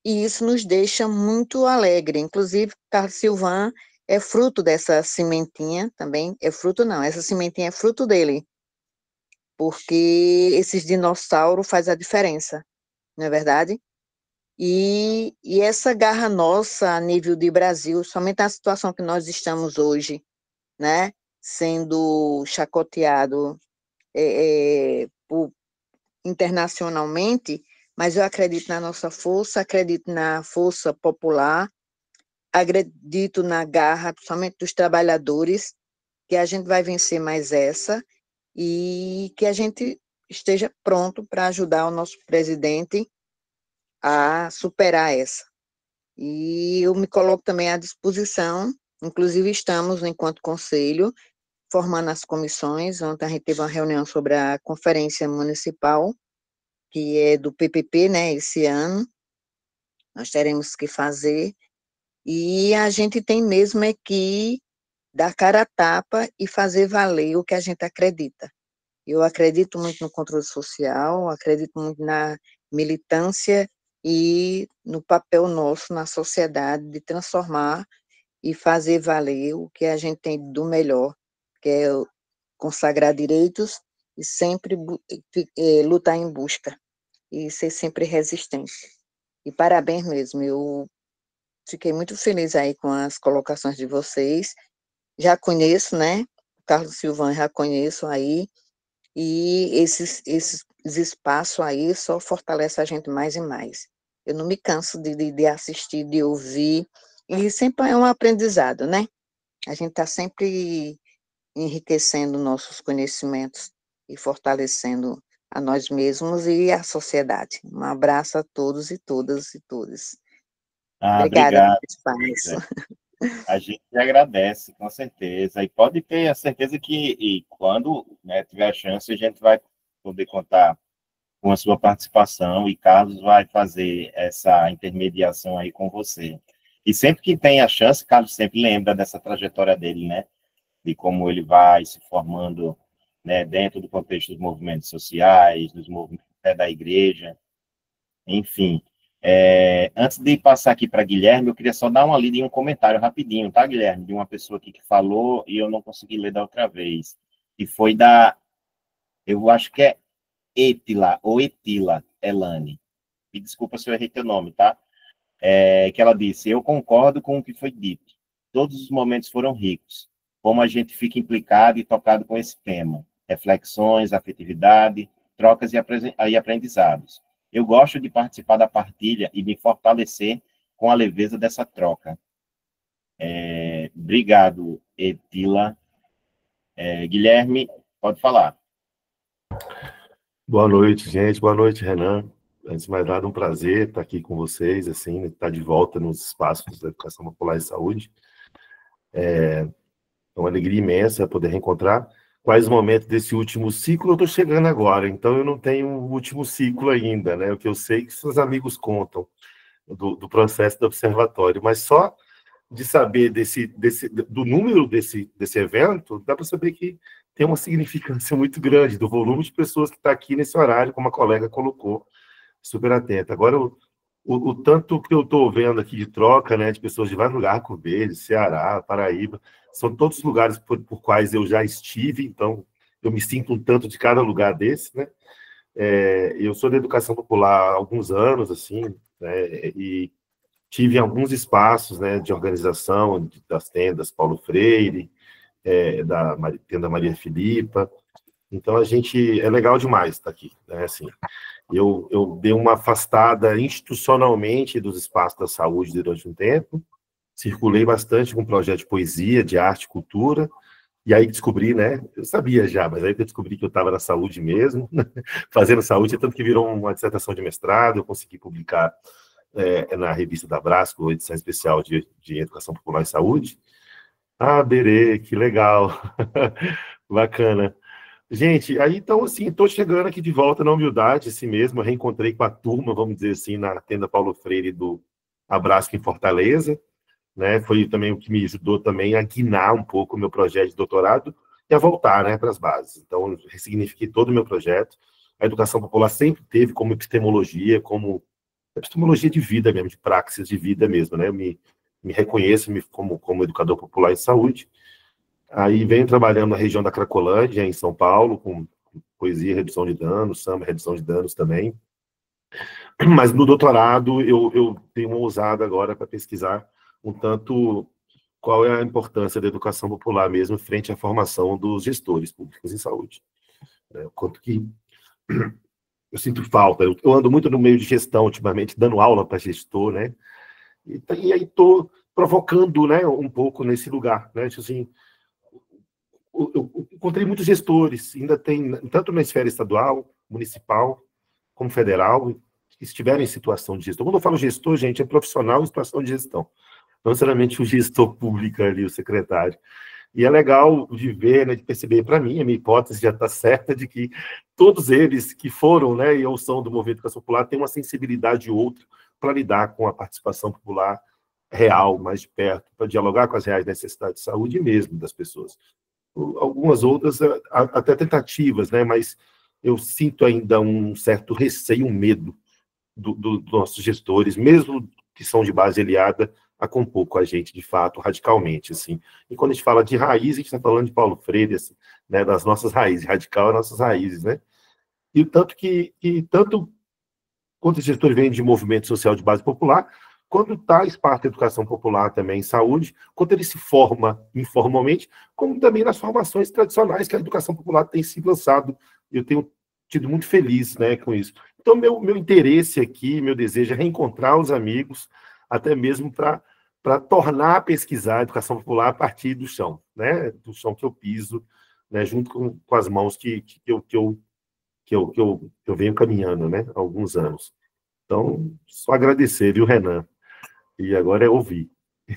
e isso nos deixa muito alegre. Inclusive, Carlos Silvan é fruto dessa sementinha também, essa sementinha é fruto dele, porque esses dinossauros faz a diferença, não é verdade? E essa garra nossa a nível de Brasil, somente a situação que nós estamos hoje, né, sendo chacoteado internacionalmente, mas eu acredito na nossa força, acredito na força popular, acredito na garra, principalmente dos trabalhadores, que a gente vai vencer mais essa e que a gente esteja pronto para ajudar o nosso presidente a superar essa. E eu me coloco também à disposição, inclusive estamos, enquanto conselho, formando as comissões. Ontem a gente teve uma reunião sobre a conferência municipal, que é do PPP, né, esse ano, nós teremos que fazer, e a gente tem mesmo que dar cara a tapa e fazer valer o que a gente acredita. Eu acredito muito no controle social, acredito muito na militância e no papel nosso na sociedade de transformar e fazer valer o que a gente tem do melhor, que é consagrar direitos e sempre lutar em busca e ser sempre resistente. E parabéns mesmo, eu fiquei muito feliz aí com as colocações de vocês. Já conheço, né? Carlos Silvan já conheço aí, e esses espaços aí só fortalece a gente mais e mais. Eu não me canso de assistir, de ouvir, e sempre é um aprendizado, né? A gente está sempre enriquecendo nossos conhecimentos e fortalecendo a nós mesmos e a sociedade. Um abraço a todos e todas e todos. Obrigada pelo Obrigado. espaço. A gente agradece, com certeza. E pode ter a certeza que quando, né, tiver a chance, a gente vai poder contar com a sua participação e Carlos vai fazer essa intermediação aí com você. E sempre que tem a chance, Carlos sempre lembra dessa trajetória dele, né? De como ele vai se formando, né, dentro do contexto dos movimentos sociais, dos movimentos da igreja, enfim. Antes de passar aqui para Guilherme, eu queria só dar uma lida em um comentário rapidinho, tá, Guilherme? De uma pessoa aqui que falou e eu não consegui ler da outra vez. E foi eu acho que é Etila, ou Etila, Elane. Me desculpa se eu errei teu nome, tá? Que ela disse: eu concordo com o que foi dito. Todos os momentos foram ricos. Como a gente fica implicado e tocado com esse tema. Reflexões, afetividade, trocas e aprendizados. Eu gosto de participar da partilha e me fortalecer com a leveza dessa troca. Obrigado, Etila. Guilherme, pode falar. Boa noite, gente. Boa noite, Renan. Antes de mais nada, um prazer estar aqui com vocês, assim, estar de volta nos espaços da Educação Popular e Saúde. É uma alegria imensa poder reencontrar. Quais momentos desse último ciclo eu estou chegando agora, então eu não tenho o último ciclo ainda, né? O que eu sei que seus amigos contam do processo do observatório, mas só de saber do número desse evento, dá para saber que tem uma significância muito grande do volume de pessoas que está aqui nesse horário, como a colega colocou, super atenta. Agora, o tanto que eu estou vendo aqui de troca, né, de pessoas de vários lugares, Arco Verde, Ceará, Paraíba, são todos lugares por quais eu já estive, então eu me sinto um tanto de cada lugar desse, né? Eu sou da educação popular há alguns anos, assim, né, e tive alguns espaços, né, de organização das tendas Paulo Freire, da tenda Maria Filipa. Então, é legal demais estar aqui, né, assim. Eu dei uma afastada institucionalmente dos espaços da saúde durante um tempo, circulei bastante com um projeto de poesia, de arte e cultura, e aí descobri, né, eu sabia já, mas aí eu descobri que eu estava na saúde mesmo, fazendo saúde, tanto que virou uma dissertação de mestrado, eu consegui publicar na revista da Brasco, edição especial de Educação Popular e Saúde. Ah, Berê, que legal, bacana. Gente, aí então, assim, estou chegando aqui de volta na humildade, assim mesmo, eu reencontrei com a turma, vamos dizer assim, na tenda Paulo Freire do Abrasco em Fortaleza, né, foi também o que me ajudou também a guinar um pouco o meu projeto de doutorado e a voltar, né, para as bases. Então, eu ressignifiquei todo o meu projeto. A educação popular sempre teve como epistemologia, como epistemologia de vida mesmo, de praxis de vida mesmo, né, eu me reconheço como educador popular em saúde. Aí venho trabalhando na região da Cracolândia, em São Paulo, com poesia, redução de danos, samba, redução de danos também. Mas no doutorado eu tenho uma ousada agora para pesquisar um tanto qual é a importância da educação popular mesmo frente à formação dos gestores públicos em saúde. Quanto que eu sinto falta, eu ando muito no meio de gestão ultimamente, dando aula para gestor, né? E aí estou provocando, né, um pouco nesse lugar, né? Assim, eu encontrei muitos gestores, ainda tem, tanto na esfera estadual, municipal, como federal, que estiveram em situação de gestão. Quando eu falo gestor, gente, é profissional em situação de gestão. Não necessariamente o gestor público ali, o secretário. E é legal de ver, né, de perceber, para mim, a minha hipótese já está certa, de que todos eles que foram, né, e ou são do movimento educação popular, têm uma sensibilidade outra para lidar com a participação popular real, mais de perto, para dialogar com as reais necessidades de saúde mesmo das pessoas. Algumas outras, até tentativas, né, mas eu sinto ainda um certo receio, um medo dos nossos gestores, mesmo que são de base aliada, a compor com a gente, de fato, radicalmente, assim. E quando a gente fala de raiz, a gente está falando de Paulo Freire, assim, né, das nossas raízes, radical é nossas raízes, né? E tanto tanto quando os gestores vêm de movimento social de base popular, quando está espaço de educação popular também em saúde, quando ele se forma informalmente, como também nas formações tradicionais que a educação popular tem se lançado. Eu tenho tido muito feliz, né, com isso. Então, meu interesse aqui, meu desejo é reencontrar os amigos, até mesmo para tornar a pesquisar a educação popular a partir do chão, né, do chão que eu piso, né, junto com as mãos que eu venho caminhando, né, há alguns anos. Então, só agradecer, viu, Renan? E agora é ouvir.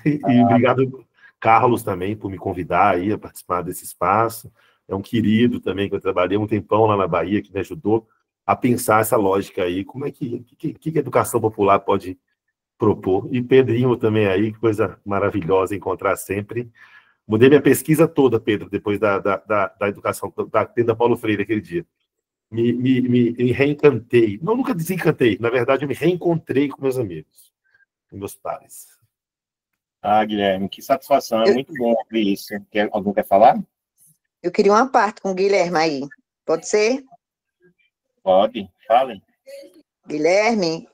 E obrigado, Carlos, também, por me convidar aí a participar desse espaço. É um querido também, que eu trabalhei um tempão lá na Bahia, que me ajudou a pensar essa lógica aí, como é que a educação popular pode propor. E Pedrinho também aí, que coisa maravilhosa encontrar sempre. Mudei minha pesquisa toda, Pedro, depois da educação, da tenda Paulo Freire aquele dia. Me reencantei. Não, nunca desencantei. Na verdade, eu me reencontrei com meus amigos, com meus pares. Ah, Guilherme, que satisfação. É muito bom ouvir isso. Alguém quer falar? Eu queria uma parte com o Guilherme aí. Pode ser? Pode, falem. Guilherme,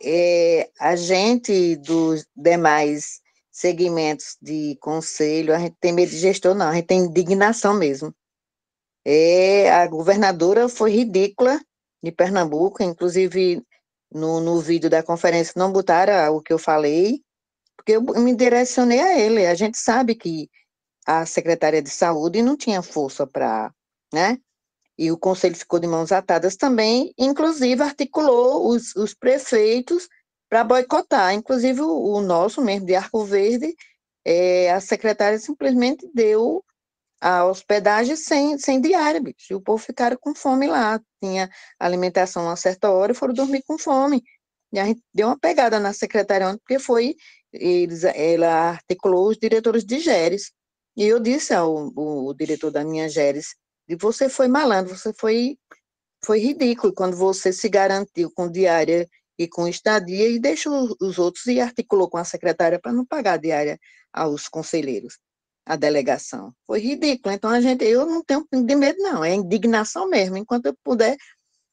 a gente dos demais segmentos de conselho, a gente tem medo de gestor, não, a gente tem indignação mesmo. A governadora foi ridícula de Pernambuco, inclusive no vídeo da conferência não botaram o que eu falei, porque eu me direcionei a ele. A gente sabe que a Secretaria de Saúde não tinha força para, né? E o Conselho ficou de mãos atadas também, inclusive articulou os prefeitos para boicotar, inclusive o nosso mesmo, de Arco Verde, a secretária simplesmente deu a hospedagem sem diária, bicho. E o povo ficaram com fome lá, tinha alimentação a certa hora e foram dormir com fome. E a gente deu uma pegada na secretária ontem, porque ela articulou os diretores de GERES. E eu disse ao o diretor da minha GERES, você foi malandro, você foi ridículo quando você se garantiu com diária e com estadia e deixou os outros e articulou com a secretária para não pagar diária aos conselheiros, a delegação. Foi ridículo. Então, eu não tenho de medo, não, é indignação mesmo, enquanto eu puder.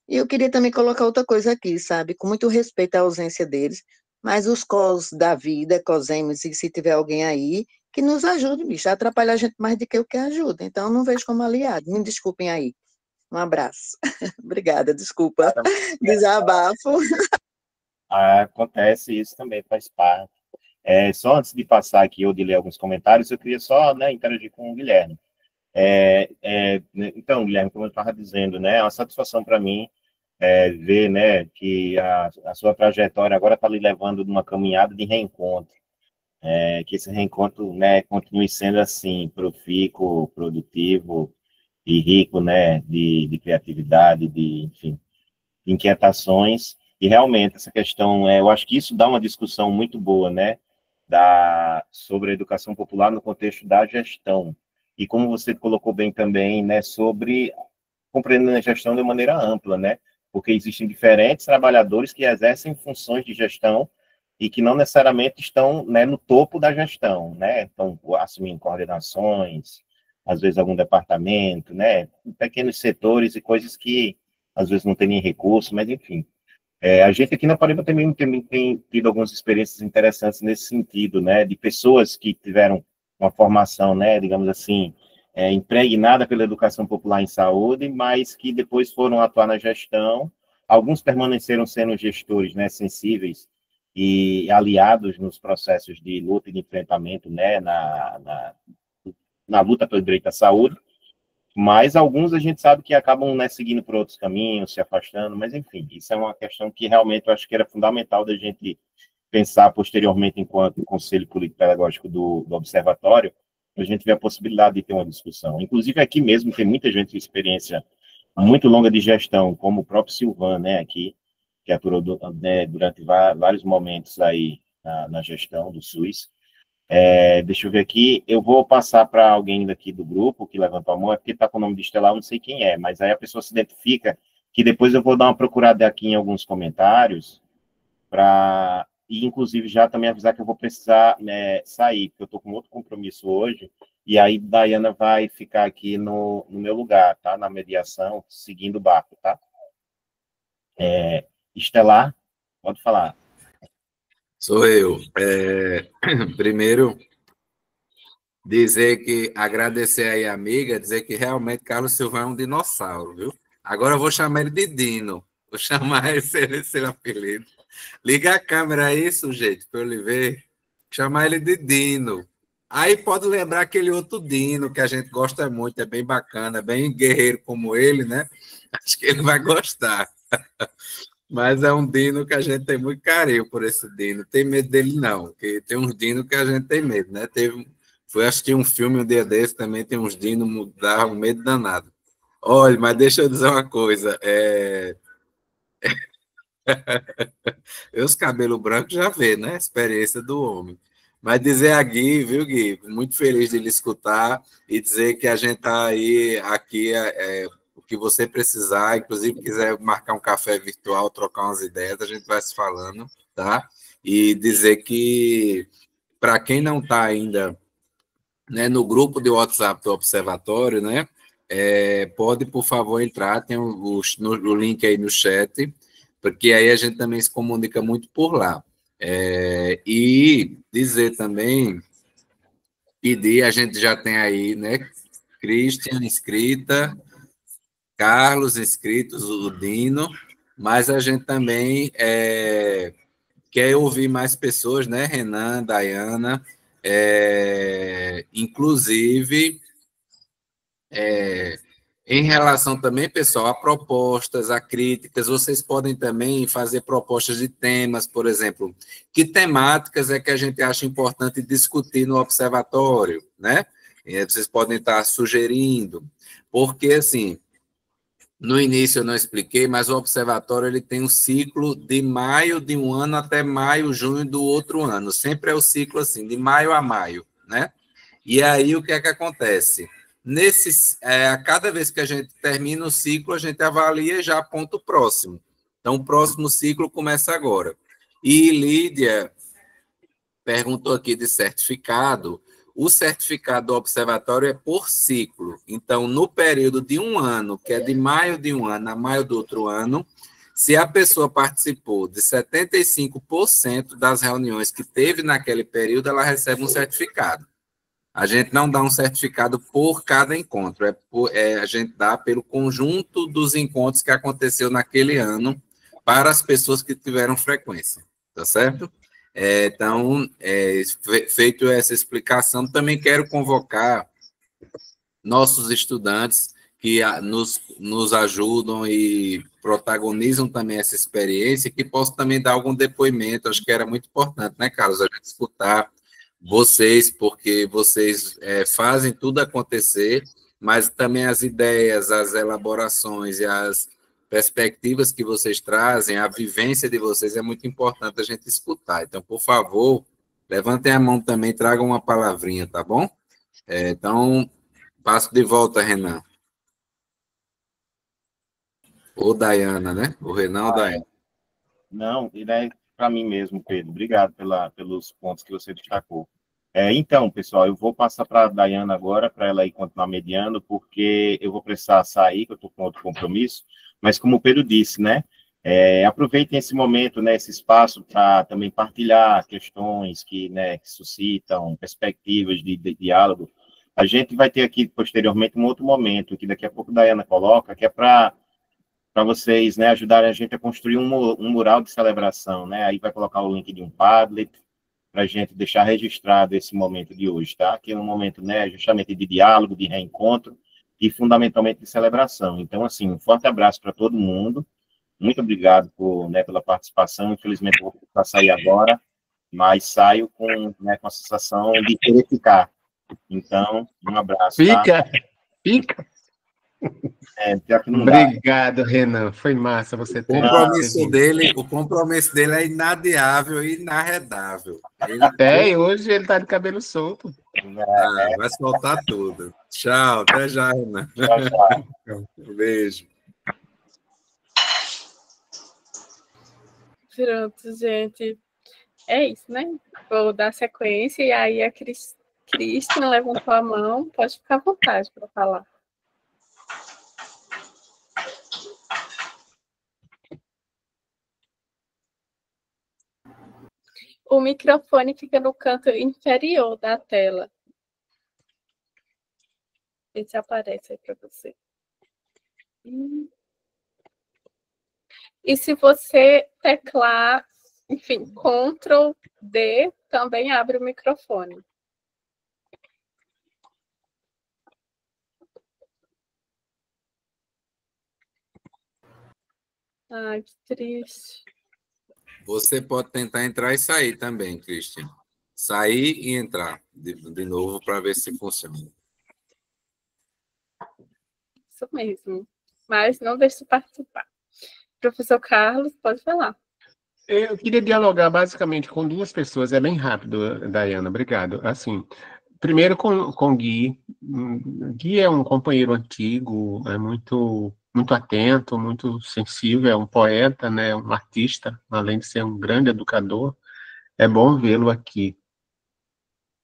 E eu queria também colocar outra coisa aqui, sabe, com muito respeito à ausência deles, mas os COS da vida, COSEMES, e se tiver alguém aí, que nos ajude, bicho, atrapalha a gente mais do que o que ajuda. Então, eu não vejo como aliado. Me desculpem aí. Um abraço. Obrigada, desculpa. Desabafo. Acontece isso também, faz parte. Só antes de passar aqui ou de ler alguns comentários, eu queria só, né, interagir com o Guilherme. Então, Guilherme, como eu estava dizendo, né, é uma satisfação para mim ver, né, que a sua trajetória agora está lhe levando numa caminhada de reencontro, que esse reencontro, né, continue sendo assim, profícuo, produtivo e rico, né, de criatividade, enfim, de inquietações. E realmente essa questão, eu acho que isso dá uma discussão muito boa, né, sobre a educação popular no contexto da gestão. E como você colocou bem também, né, sobre compreendendo a gestão de maneira ampla, né, porque existem diferentes trabalhadores que exercem funções de gestão e que não necessariamente estão, né, no topo da gestão, né, estão assumindo coordenações, às vezes algum departamento, né, pequenos setores e coisas que às vezes não tem nem recurso, mas enfim. A gente aqui na Paraíba também tem tido algumas experiências interessantes nesse sentido, né, de pessoas que tiveram uma formação, né, digamos assim, impregnada pela educação popular em saúde, mas que depois foram atuar na gestão. Alguns permaneceram sendo gestores, né, sensíveis e aliados nos processos de luta e de enfrentamento, né, na luta pelo direito à saúde, mas alguns a gente sabe que acabam, né, seguindo por outros caminhos, se afastando, mas enfim, isso é uma questão que realmente eu acho que era fundamental da gente pensar posteriormente enquanto Conselho Político-Pedagógico do Observatório, a gente vê a possibilidade de ter uma discussão. Inclusive aqui mesmo tem muita gente com experiência muito longa de gestão, como o próprio Silvan, né, aqui, que aturou durante vários momentos aí na gestão do SUS. Deixa eu ver aqui, eu vou passar para alguém daqui do grupo que levantou a mão, porque está com o nome de Estelar, eu não sei quem é, mas aí a pessoa se identifica, que depois eu vou dar uma procurada aqui em alguns comentários, e inclusive já também avisar que eu vou precisar, né, sair, porque eu estou com outro compromisso hoje, e aí Daiana vai ficar aqui no meu lugar, tá? Na mediação, seguindo o barco, tá? Estelar, pode falar. Sou eu. Primeiro, agradecer aí a amiga, dizer que realmente Carlos Silva é um dinossauro, viu? Agora eu vou chamar ele de Dino. Vou chamar esse apelido. Liga a câmera aí, sujeito, para eu lhe ver. Chamar ele de Dino. Aí pode lembrar aquele outro Dino, que a gente gosta muito, é bem bacana, bem guerreiro como ele, né? Acho que ele vai gostar. Mas é um Dino que a gente tem muito carinho por esse Dino. Tem medo dele, não, porque tem uns Dino que a gente tem medo, né? Fui assistir um filme um dia desse, também tem uns Dino que dá um medo danado. Olha, mas deixa eu dizer uma coisa. Os cabelos brancos já vê, né? A experiência do homem. Mas dizer a Gui, viu, Gui? Muito feliz de lhe escutar e dizer que a gente está aí, aqui, o que você precisar, inclusive quiser marcar um café virtual, trocar umas ideias, a gente vai se falando, tá? E dizer que, para quem não está ainda, né, no grupo de WhatsApp do Observatório, né? Pode, por favor, entrar, tem o link aí no chat, porque aí a gente também se comunica muito por lá. E dizer também, pedir, a gente já tem aí, né, Christian inscrita, Carlos, inscritos, o Dino, mas a gente também quer ouvir mais pessoas, né? Renan, Dayana, inclusive, em relação também, pessoal, a propostas, a críticas, vocês podem também fazer propostas de temas, por exemplo, que temáticas é que a gente acha importante discutir no observatório, né? E vocês podem estar sugerindo, porque, assim, no início eu não expliquei, mas o observatório ele tem um ciclo de maio de um ano até maio, junho do outro ano. Sempre é o ciclo assim, de maio a maio, né? E aí o que é que acontece? A cada vez que a gente termina o ciclo, a gente avalia e já aponta o próximo. Então, o próximo ciclo começa agora. E Lídia perguntou aqui de certificado. O certificado do observatório é por ciclo. Então, no período de um ano, que é de maio de um ano a maio do outro ano, se a pessoa participou de 75% das reuniões que teve naquele período, ela recebe um certificado. A gente não dá um certificado por cada encontro, a gente dá pelo conjunto dos encontros que aconteceu naquele ano para as pessoas que tiveram frequência, tá certo? Então, feito essa explicação, também quero convocar nossos estudantes que nos ajudam e protagonizam também essa experiência, que possam também dar algum depoimento. Acho que era muito importante, né, Carlos, a gente escutar vocês, porque vocês fazem tudo acontecer, mas também as ideias, as elaborações e as perspectivas que vocês trazem, a vivência de vocês é muito importante a gente escutar. Então, por favor, levantem a mão também, tragam uma palavrinha, tá bom? Então, passo de volta, Renan. Ou Dayana, né? O Renan ou Dayana. Não, ele é para mim mesmo, Pedro. Obrigado pelos pontos que você destacou. Então, pessoal, eu vou passar para a Dayana agora, para ela aí continuar mediando, porque eu vou precisar sair, que eu estou com outro compromisso. Mas como o Pedro disse, né, aproveitem esse momento, né, esse espaço para também partilhar questões que suscitam perspectivas de diálogo. A gente vai ter aqui, posteriormente, um outro momento, que daqui a pouco a Dayana coloca, que é para vocês, né, ajudarem a gente a construir um mural de celebração, né, aí vai colocar o link de um Padlet, para a gente deixar registrado esse momento de hoje, tá? Que é um momento, né, justamente de diálogo, de reencontro, e fundamentalmente de celebração. Então, assim, um forte abraço para todo mundo. Muito obrigado pela participação. Infelizmente, eu vou precisar sair agora, mas saio com a sensação de querer ficar. Então, um abraço. Fica! Tá? Fica! Pior que não Obrigado, Renan. Foi massa você ter. O compromisso dele é inadiável e inarredável. E hoje ele está de cabelo solto. Vai soltar tudo. Tchau, até já, Renan. Tchau. Um beijo. Pronto, gente. É isso, né? Vou dar sequência e aí a Cristina levantou a mão. Pode ficar à vontade para falar. O microfone fica no canto inferior da tela. Vê se aparece aí para você. E se você teclar, enfim, Ctrl D, também abre o microfone. Ai, que triste. Você pode tentar entrar e sair também, Cristian. Sair e entrar de novo para ver se funciona. Isso mesmo. Mas não deixe de participar. Professor Carlos, pode falar. Eu queria dialogar basicamente com duas pessoas. É bem rápido, Dayana. Obrigado. Assim, primeiro com Gui. Gui é um companheiro antigo, é muito atento, muito sensível, é um poeta, né, um artista, além de ser um grande educador. É bom vê-lo aqui.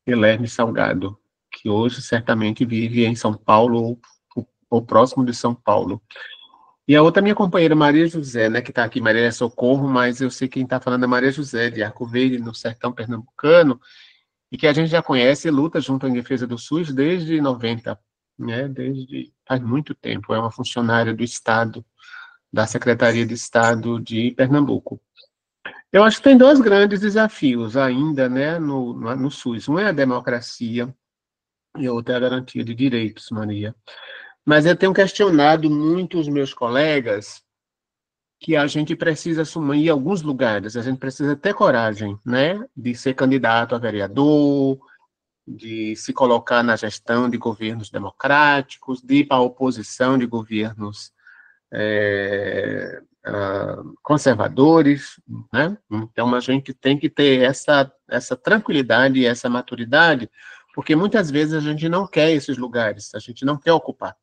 Guilherme Salgado, que hoje certamente vive em São Paulo ou próximo de São Paulo. E a outra minha companheira, Maria José, né, que está aqui, Maria Socorro, mas eu sei quem está falando é Maria José, de Arco Verde, no sertão pernambucano, e que a gente já conhece e luta junto em defesa do SUS desde 90, né, desde faz muito tempo, é uma funcionária do Estado, da Secretaria de Estado de Pernambuco. Eu acho que tem dois grandes desafios ainda, né, no SUS. Um é a democracia e o outro é a garantia de direitos, Maria. Mas eu tenho questionado muito os meus colegas que a gente precisa assumir alguns lugares, a gente precisa ter coragem, né, de ser candidato a vereador, de se colocar na gestão de governos democráticos, de ir para a oposição de governos conservadores, né? Então a gente tem que ter essa tranquilidade e essa maturidade, porque muitas vezes a gente não quer esses lugares, a gente não quer ocupar.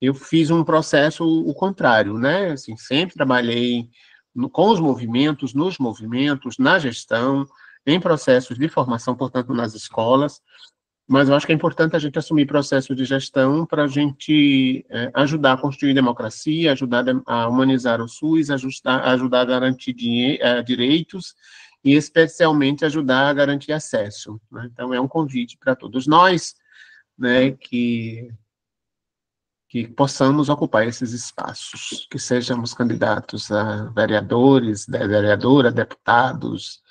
Eu fiz um processo o contrário, né? Assim, sempre trabalhei com os movimentos, nos movimentos, na gestão, em processos de formação, portanto, nas escolas, mas eu acho que é importante a gente assumir processos de gestão para a gente ajudar a construir democracia, ajudar a humanizar o SUS, ajudar a garantir direitos e, especialmente, ajudar a garantir acesso, né? Então, é um convite para todos nós, né, que possamos ocupar esses espaços, que sejamos candidatos a vereadores, vereadora, deputados,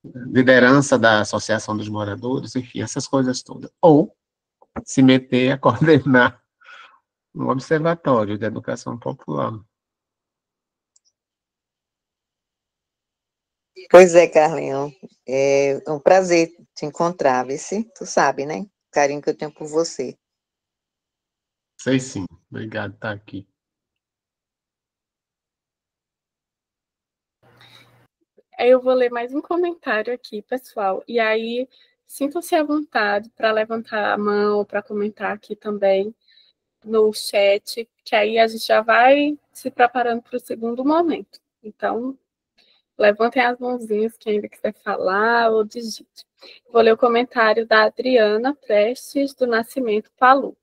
liderança da Associação dos Moradores, enfim, essas coisas todas. Ou se meter a coordenar um observatório de educação popular. Pois é, Carlinhos. É um prazer te encontrar, vê se tu sabe, né? O carinho que eu tenho por você. Sei sim. Obrigado por estar aqui. Eu vou ler mais um comentário aqui, pessoal. E aí, sintam-se à vontade para levantar a mão, para comentar aqui também no chat, que aí a gente já vai se preparando para o segundo momento. Então, levantem as mãozinhas quem ainda quiser falar ou digite. Vou ler o comentário da Adriana Prestes do Nascimento Palu.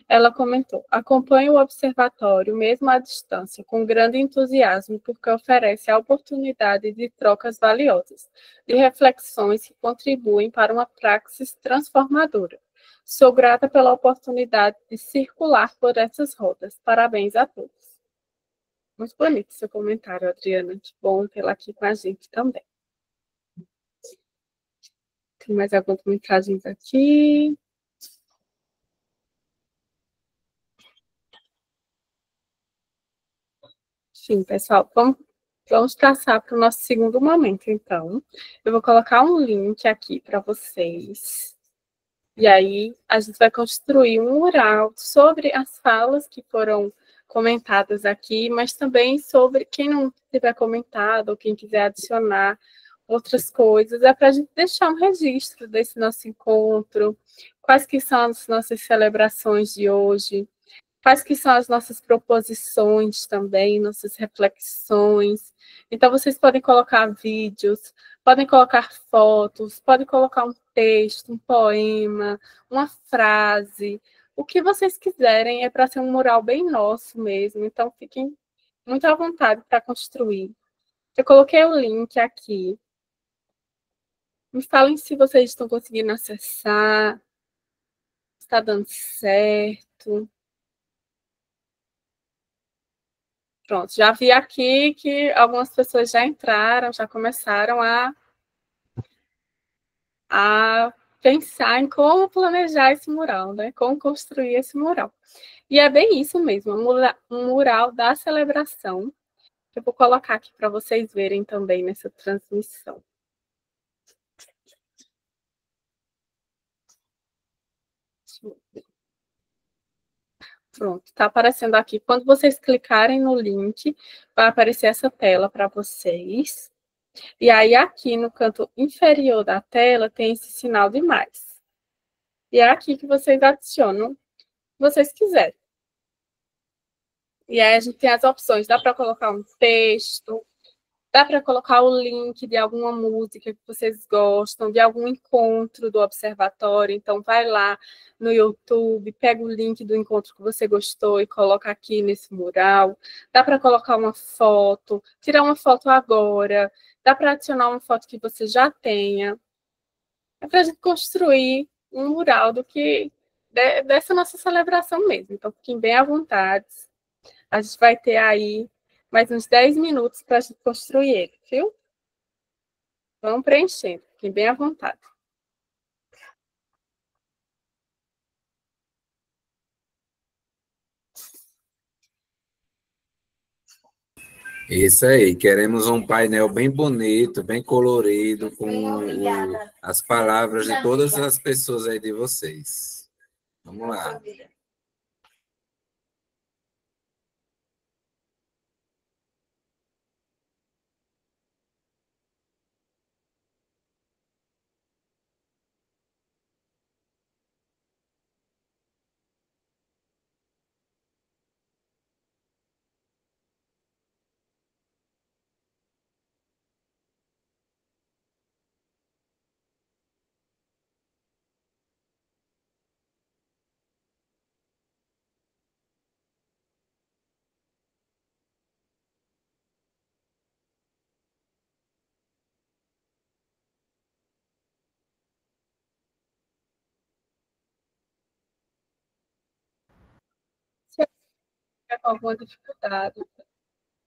Ela comentou: acompanho o observatório, mesmo à distância, com grande entusiasmo, porque oferece a oportunidade de trocas valiosas, de reflexões que contribuem para uma praxis transformadora. Sou grata pela oportunidade de circular por essas rodas. Parabéns a todos. Muito bonito seu comentário, Adriana. Que bom tê-la aqui com a gente também. Tem mais algumas mensagens aqui. Sim, pessoal, vamos passar para o nosso segundo momento, então. Eu vou colocar um link aqui para vocês. E aí, a gente vai construir um mural sobre as falas que foram comentadas aqui, mas também sobre quem não tiver comentado ou quem quiser adicionar outras coisas. É para a gente deixar um registro desse nosso encontro, quais que são as nossas celebrações de hoje, quais que são as nossas proposições também, nossas reflexões. Então, vocês podem colocar vídeos, podem colocar fotos, podem colocar um texto, um poema, uma frase, o que vocês quiserem. É para ser um mural bem nosso mesmo, então fiquem muito à vontade para construir. Eu coloquei o link aqui. Me falem se vocês estão conseguindo acessar, se está dando certo. Pronto, já vi aqui que algumas pessoas já entraram, já começaram a pensar em como planejar esse mural, né? Como construir esse mural. E é bem isso mesmo, um mural da celebração, que eu vou colocar aqui para vocês verem também nessa transmissão. Pronto, está aparecendo aqui. Quando vocês clicarem no link, vai aparecer essa tela para vocês. E aí, aqui no canto inferior da tela, tem esse sinal de mais. E é aqui que vocês adicionam, se vocês quiserem. E aí, a gente tem as opções. Dá para colocar um texto, dá para colocar o link de alguma música que vocês gostam, de algum encontro do observatório. Então, vai lá no YouTube, pega o link do encontro que você gostou e coloca aqui nesse mural. Dá para colocar uma foto, tirar uma foto agora. Dá para adicionar uma foto que você já tenha. É para a gente construir um mural do que dessa nossa celebração mesmo. Então, fiquem bem à vontade. A gente vai ter aí mais uns 10 minutos para a gente construir ele, viu? Vamos preenchendo, fiquem bem à vontade. Isso aí, queremos um painel bem bonito, bem colorido, com as palavras de todas as pessoas aí de vocês. Vamos lá. Se tiver com alguma dificuldade,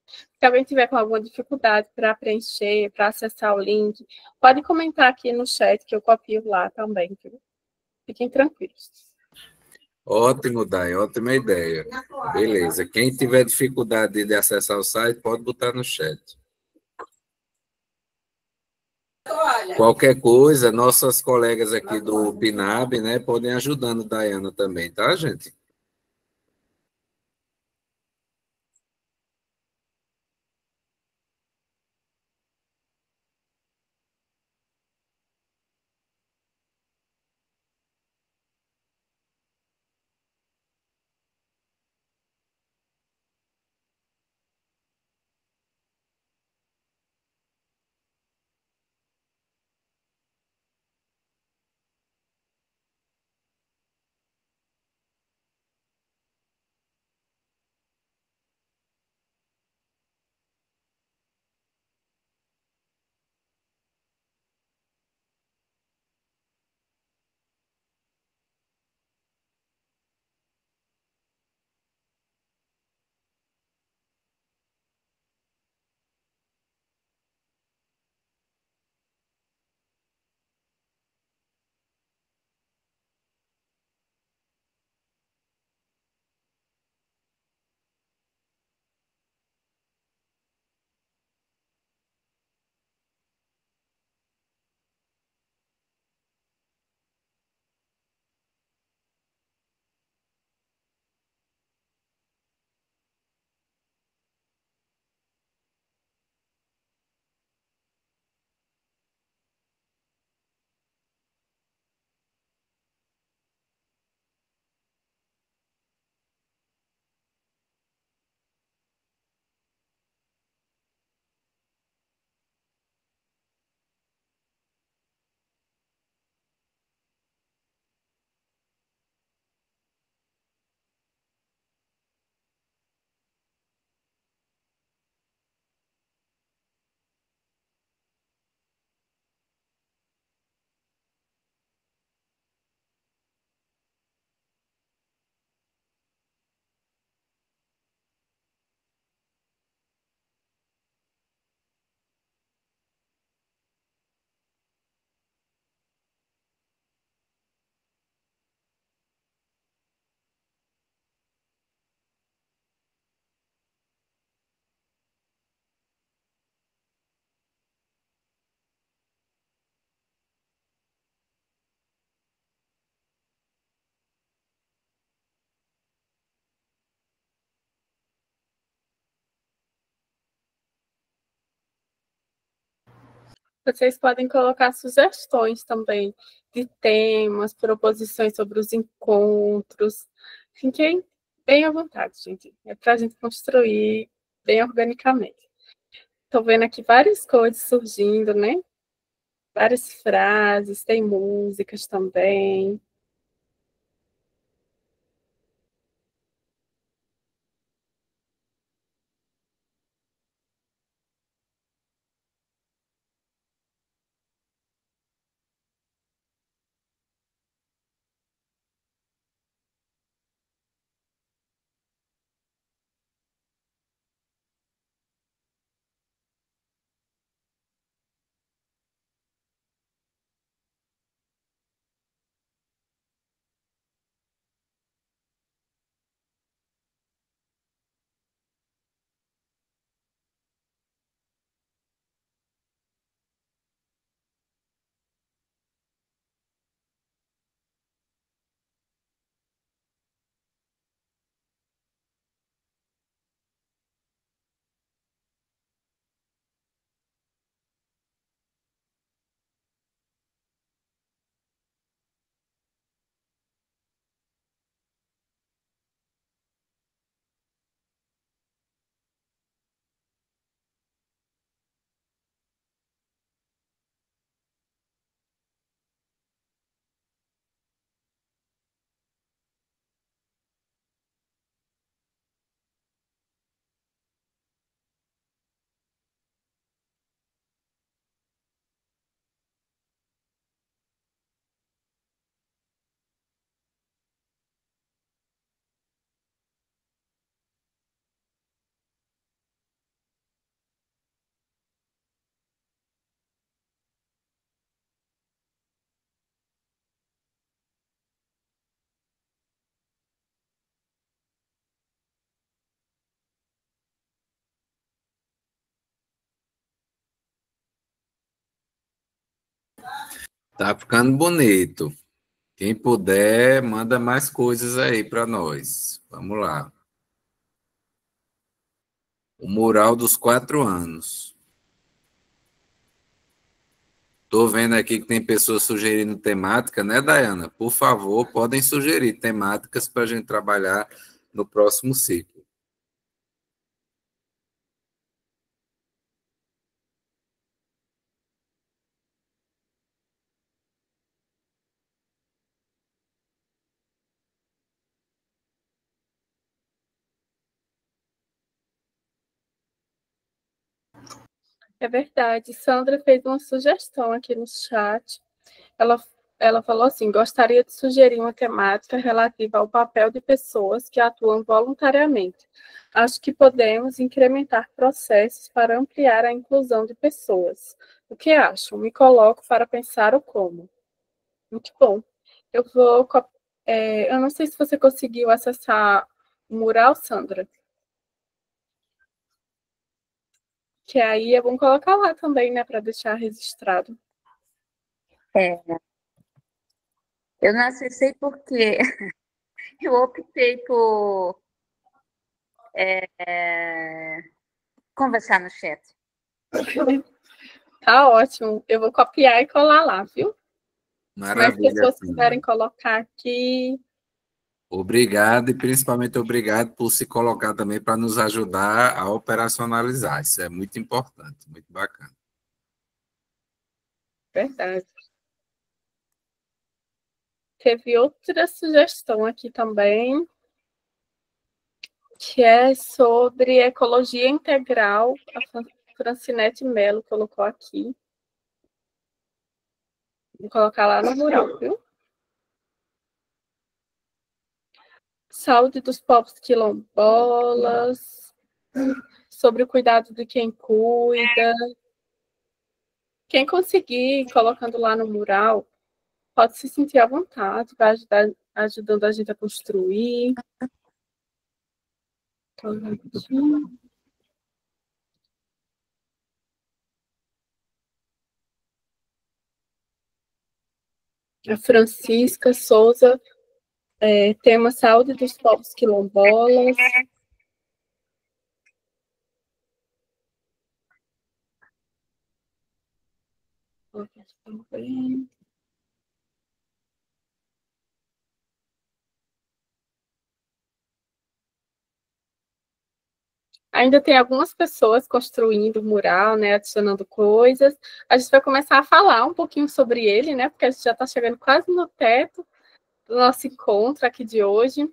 se alguém tiver com alguma dificuldade para preencher, para acessar o link, pode comentar aqui no chat que eu copio lá também, viu? Fiquem tranquilos. Ótimo, Dai, ótima ideia. Beleza. Quem tiver dificuldade de acessar o site, pode botar no chat. Qualquer coisa, nossas colegas aqui do PNAB, né, podem ajudando a Daiana também, tá, gente? Vocês podem colocar sugestões também de temas, proposições sobre os encontros. Fiquem bem à vontade, gente. É para a gente construir bem organicamente. Estou vendo aqui várias coisas surgindo, né? Várias frases, tem músicas também. Tá ficando bonito. Quem puder, manda mais coisas aí para nós. Vamos lá. O mural dos 4 anos. Estou vendo aqui que tem pessoas sugerindo temática, né, Dayana? Por favor, podem sugerir temáticas para a gente trabalhar no próximo ciclo. É verdade. Sandra fez uma sugestão aqui no chat. Ela falou assim: gostaria de sugerir uma temática relativa ao papel de pessoas que atuam voluntariamente. Acho que podemos incrementar processos para ampliar a inclusão de pessoas. O que acham? Me coloco para pensar o como. Muito bom. Eu não sei se você conseguiu acessar o mural, Sandra. Que aí é bom colocar lá também, né, para deixar registrado. Eu não acessei porque eu optei por conversar no chat. Tá ótimo. Eu vou copiar e colar lá, viu? Maravilha. Mas se pessoas quiserem colocar aqui. Obrigado e principalmente obrigado por se colocar também para nos ajudar a operacionalizar. Isso é muito importante, muito bacana. Verdade. Teve outra sugestão aqui também, que é sobre ecologia integral. A Francinete Melo colocou aqui. Vou colocar lá no mural, viu? Saúde dos povos quilombolas, sobre o cuidado de quem cuida. Quem conseguir, colocando lá no mural, pode se sentir à vontade, vai ajudando a gente a construir. A Francisca Souza, tema saúde dos povos quilombolas. Ainda tem algumas pessoas construindo o mural, né, adicionando coisas. A gente vai começar a falar um pouquinho sobre ele, né, porque a gente já está chegando quase no teto do nosso encontro aqui de hoje.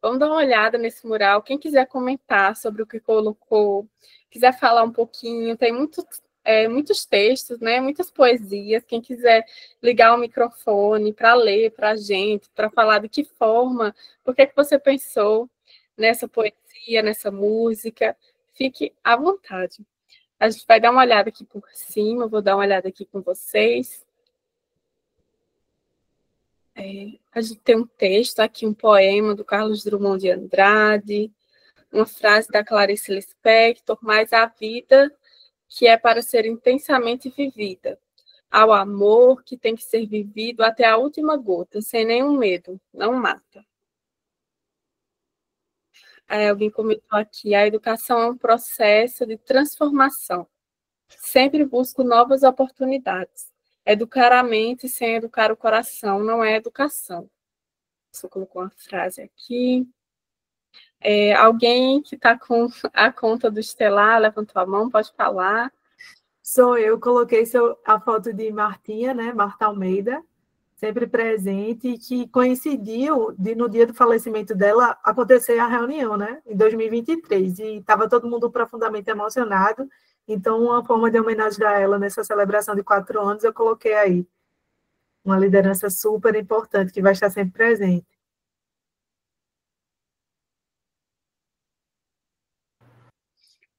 Vamos dar uma olhada nesse mural. Quem quiser comentar sobre o que colocou, quiser falar um pouquinho, tem muitos textos, né, muitas poesias. Quem quiser ligar o microfone para ler para a gente, para falar de que forma, por que você pensou nessa poesia, nessa música, fique à vontade. A gente vai dar uma olhada aqui por cima, vou dar uma olhada aqui com vocês. A gente tem um texto aqui, um poema do Carlos Drummond de Andrade, uma frase da Clarice Lispector: mais a vida que é para ser intensamente vivida, ao amor que tem que ser vivido até a última gota, sem nenhum medo, não mata. Aí alguém comentou aqui: a educação é um processo de transformação. Sempre busco novas oportunidades. Educar a mente sem educar o coração não é educação. Só colocou uma frase aqui. Alguém que está com a conta do Estelar, levantou a mão, pode falar. Sou eu, coloquei a foto de Martinha, né, Marta Almeida, sempre presente, que coincidiu de, no dia do falecimento dela, acontecer a reunião, né, em 2023, e estava todo mundo profundamente emocionado, então uma forma de homenagear ela nessa celebração de 4 anos, eu coloquei aí uma liderança super importante, que vai estar sempre presente.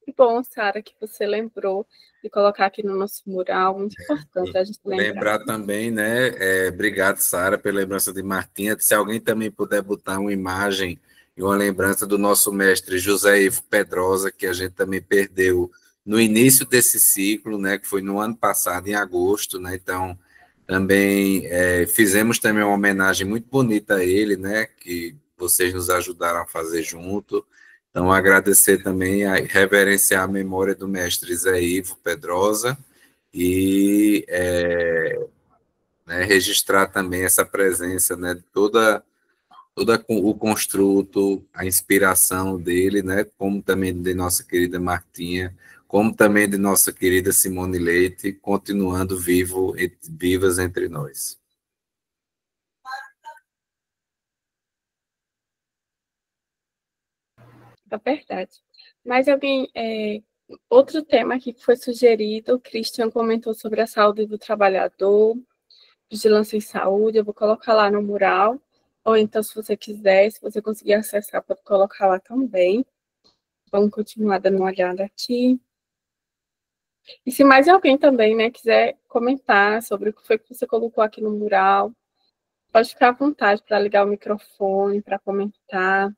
Que bom, Sara, que você lembrou de colocar aqui no nosso mural, muito importante a gente lembrar também, né? Obrigado, Sara, pela lembrança de Martinha. Se alguém também puder botar uma imagem e uma lembrança do nosso mestre José Ivo Pedrosa, que a gente também perdeu no início desse ciclo, né? Que foi no ano passado, em agosto, né? Então, Também fizemos também uma homenagem muito bonita a ele, né, que vocês nos ajudaram a fazer junto. Então, agradecer também, reverenciar a memória do mestre Zé Ivo Pedrosa e registrar também essa presença, né, de toda o construto, a inspiração dele, né, como também de nossa querida Martinha, como também de nossa querida Simone Leite, continuando vivas entre nós. É verdade. Mas alguém, outro tema aqui que foi sugerido, o Christian comentou sobre a saúde do trabalhador, vigilância em saúde, eu vou colocar lá no mural, ou então, se você quiser, se você conseguir acessar, pode colocar lá também. Vamos continuar dando uma olhada aqui. E se mais alguém também, né, quiser comentar sobre o que foi que você colocou aqui no mural, pode ficar à vontade para ligar o microfone, para comentar.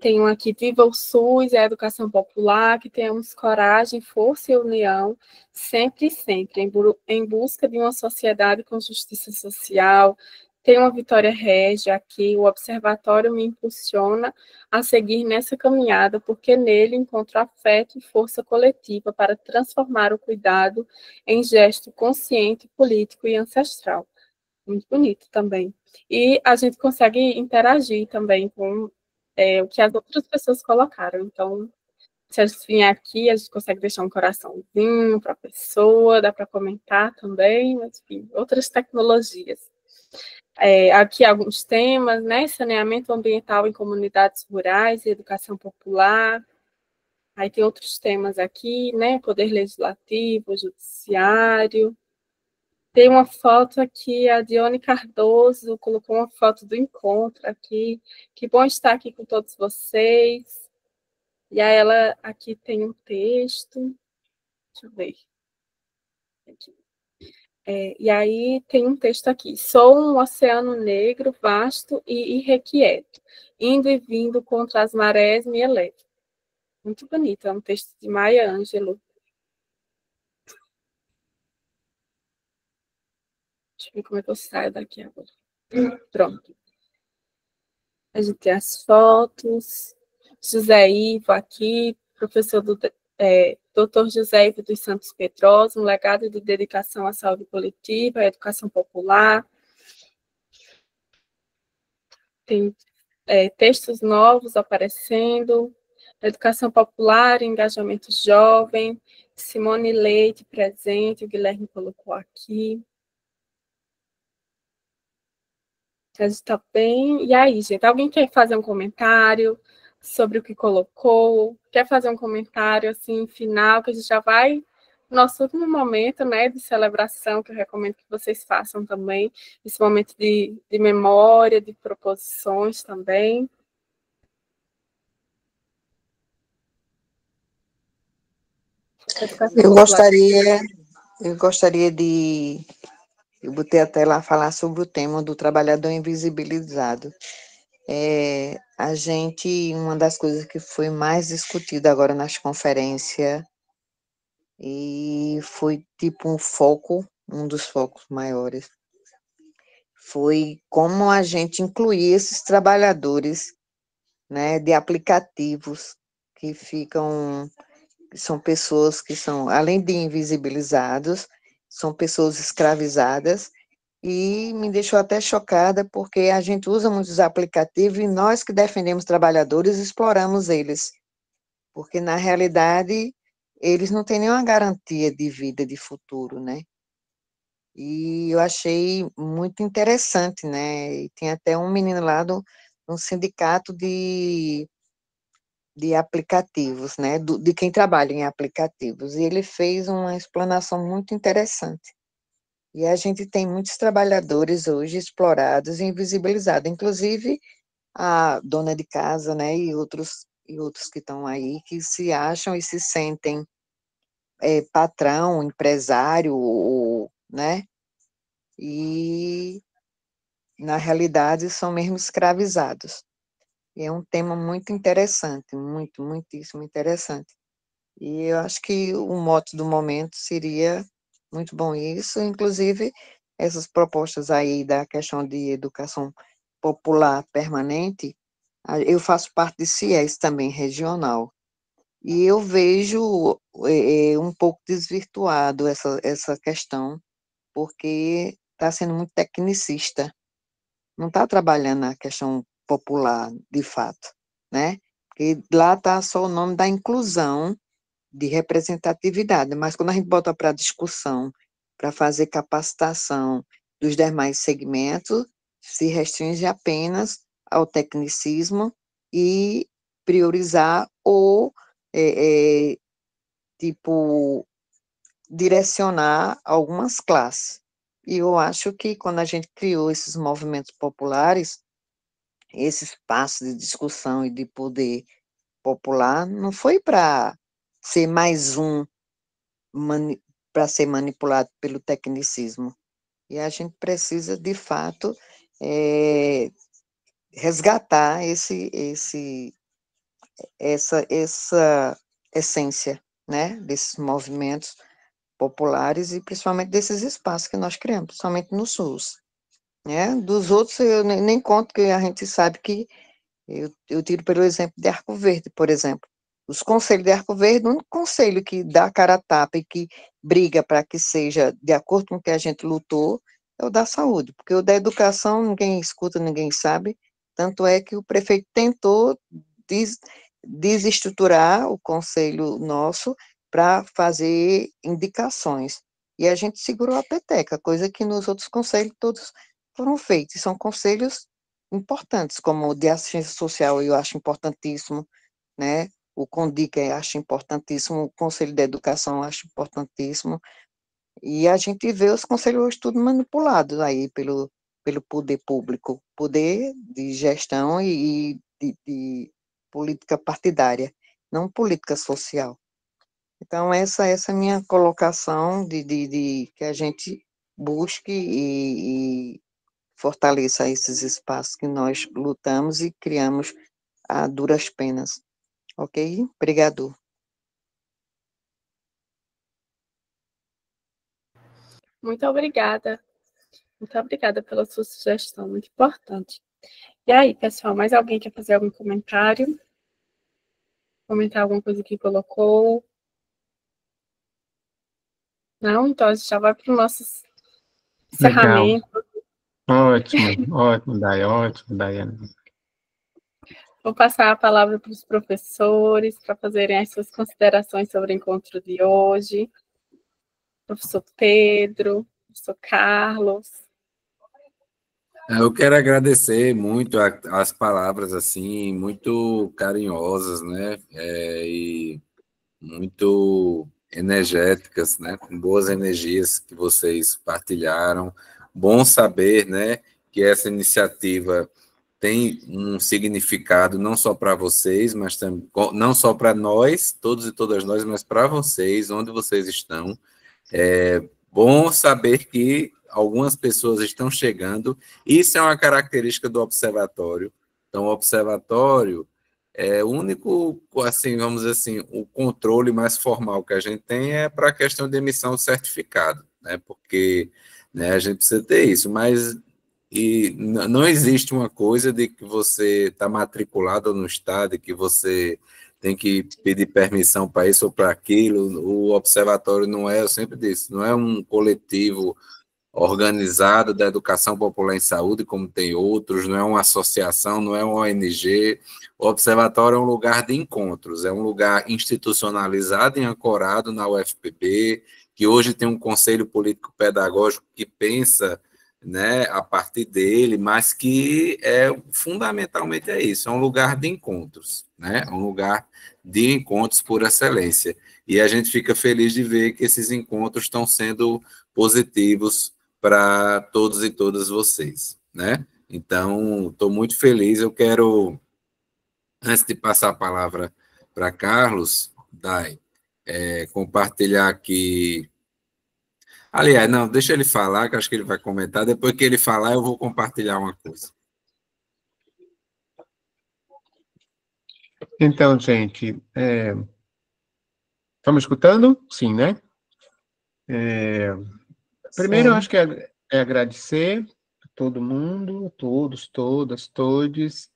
Tem um aqui, Viva o SUS e a Educação Popular, que temos coragem, força e união, sempre e sempre, em busca de uma sociedade com justiça social. Tem uma Vitória Régia aqui, o Observatório me impulsiona a seguir nessa caminhada, porque nele encontro afeto e força coletiva para transformar o cuidado em gesto consciente, político e ancestral. Muito bonito também. E a gente consegue interagir também com o que as outras pessoas colocaram. Então, se a gente vier aqui, a gente consegue deixar um coraçãozinho para a pessoa, dá para comentar também, mas, enfim, outras tecnologias. Aqui alguns temas, né? Saneamento ambiental em comunidades rurais e educação popular. Aí tem outros temas aqui, né? Poder legislativo, judiciário. Tem uma foto aqui, a Dione Cardoso colocou uma foto do encontro aqui. Que bom estar aqui com todos vocês. E aí ela aqui tem um texto. Deixa eu ver. Aqui. E aí tem um texto aqui. Sou um oceano negro, vasto e irrequieto. Indo e vindo contra as marés me elevo. Muito bonito. É um texto de Maya Angelou. Deixa eu ver como é que eu saio daqui agora. Pronto. A gente tem as fotos. José Ivo aqui, professor do Dr. José Ivo dos Santos Pedrosa, um legado de dedicação à saúde coletiva, à educação popular. Tem textos novos aparecendo, educação popular, engajamento jovem, Simone Leite presente, o Guilherme colocou aqui. A gente está bem. E aí, gente, alguém quer fazer um comentário sobre o que colocou? Quer fazer um comentário assim final, que a gente já vai no nosso último momento, né, de celebração, que eu recomendo que vocês façam também, esse momento de memória, de proposições também. Eu gostaria de... Eu botei até lá falar sobre o tema do trabalhador invisibilizado. Uma das coisas que foi mais discutida agora nas conferências, e foi tipo um dos focos maiores, foi como a gente incluir esses trabalhadores, né, de aplicativos que são pessoas que são, além de invisibilizados, são pessoas escravizadas, e me deixou até chocada, porque a gente usa muitos aplicativos e nós que defendemos trabalhadores exploramos eles, porque na realidade eles não têm nenhuma garantia de vida, de futuro, né? E eu achei muito interessante, né? E tem até um menino lá um sindicato de aplicativos, né? De quem trabalha em aplicativos, e ele fez uma explanação muito interessante. E a gente tem muitos trabalhadores hoje explorados e invisibilizados, inclusive a dona de casa, né, e outros que estão aí, que se acham e se sentem patrão, empresário, né, e na realidade são mesmo escravizados. E é um tema muito interessante, muitíssimo interessante. E eu acho que o mote do momento seria muito bom isso. Inclusive, essas propostas aí da questão de educação popular permanente, eu faço parte de CIES também, regional. E eu vejo um pouco desvirtuado essa questão, porque está sendo muito tecnicista, não está trabalhando na questão popular, de fato, né? Porque lá está só o nome da inclusão, de representatividade, mas quando a gente bota para discussão, para fazer capacitação dos demais segmentos, se restringe apenas ao tecnicismo e priorizar ou, tipo, direcionar algumas classes. E eu acho que quando a gente criou esses movimentos populares, esse espaço de discussão e de poder popular, não foi para ser mais um para ser manipulado pelo tecnicismo. E a gente precisa, de fato, resgatar essa essência, né, desses movimentos populares e principalmente desses espaços que nós criamos, principalmente no SUS. Né? Dos outros, eu nem conto, que a gente sabe que eu tiro pelo exemplo de Arco Verde, por exemplo. Os conselhos de Arco Verde, o único conselho que dá cara a tapa e que briga para que seja de acordo com o que a gente lutou é o da saúde, porque o da educação ninguém escuta, ninguém sabe, tanto é que o prefeito tentou desestruturar o conselho nosso para fazer indicações, e a gente segurou a peteca, coisa que nos outros conselhos todos foram feitos, são conselhos importantes, como o de assistência social, eu acho importantíssimo, né? O CONDIC eu acho importantíssimo, o Conselho de Educação eu acho importantíssimo, e a gente vê os conselhos hoje tudo manipulados aí pelo poder público, poder de gestão e de política partidária, não política social. Então, essa é a minha colocação de que a gente busque e fortaleça esses espaços que nós lutamos e criamos a duras penas. Ok? Obrigado. Muito obrigada. Muito obrigada pela sua sugestão, muito importante. E aí, pessoal, mais alguém quer fazer algum comentário? Comentar alguma coisa que colocou? Não? Então a gente já vai para o nosso Legal. encerramento. Ótimo, Dayana. Vou passar a palavra para os professores para fazerem as suas considerações sobre o encontro de hoje. Professor Pedro, professor Carlos. Eu quero agradecer muito as palavras, assim, muito carinhosas, né? E muito energéticas, né? Com boas energias que vocês partilharam. Bom saber, né, que essa iniciativa tem um significado não só para vocês, mas também não só para nós, todos e todas nós, mas para vocês, onde vocês estão. É bom saber que algumas pessoas estão chegando. Isso é uma característica do observatório. Então, o observatório é o único, assim, vamos dizer assim, o controle mais formal que a gente tem é para a questão de emissão de certificado, né? Porque, né, a gente precisa ter isso, mas não existe uma coisa de que você está matriculado no estado e que você tem que pedir permissão para isso ou para aquilo. O observatório não é, eu sempre disse, não é um coletivo organizado da educação popular em saúde, como tem outros, não é uma associação, não é uma ONG. O observatório é um lugar de encontros, é um lugar institucionalizado e ancorado na UFPB, que hoje tem um conselho político-pedagógico que pensa, né, a partir dele, mas que fundamentalmente é isso, é um lugar de encontros, né, um lugar de encontros por excelência. E a gente fica feliz de ver que esses encontros estão sendo positivos para todos e todas vocês, né? Então, estou muito feliz. Eu quero, antes de passar a palavra para Carlos, Dai, compartilhar aqui. Aliás, não, deixa ele falar, que acho que ele vai comentar. Depois que ele falar, eu vou compartilhar uma coisa. Então, gente, estamos escutando? Sim, né? Primeiro, eu Sim. acho que é agradecer a todo mundo, todos, todas, todes.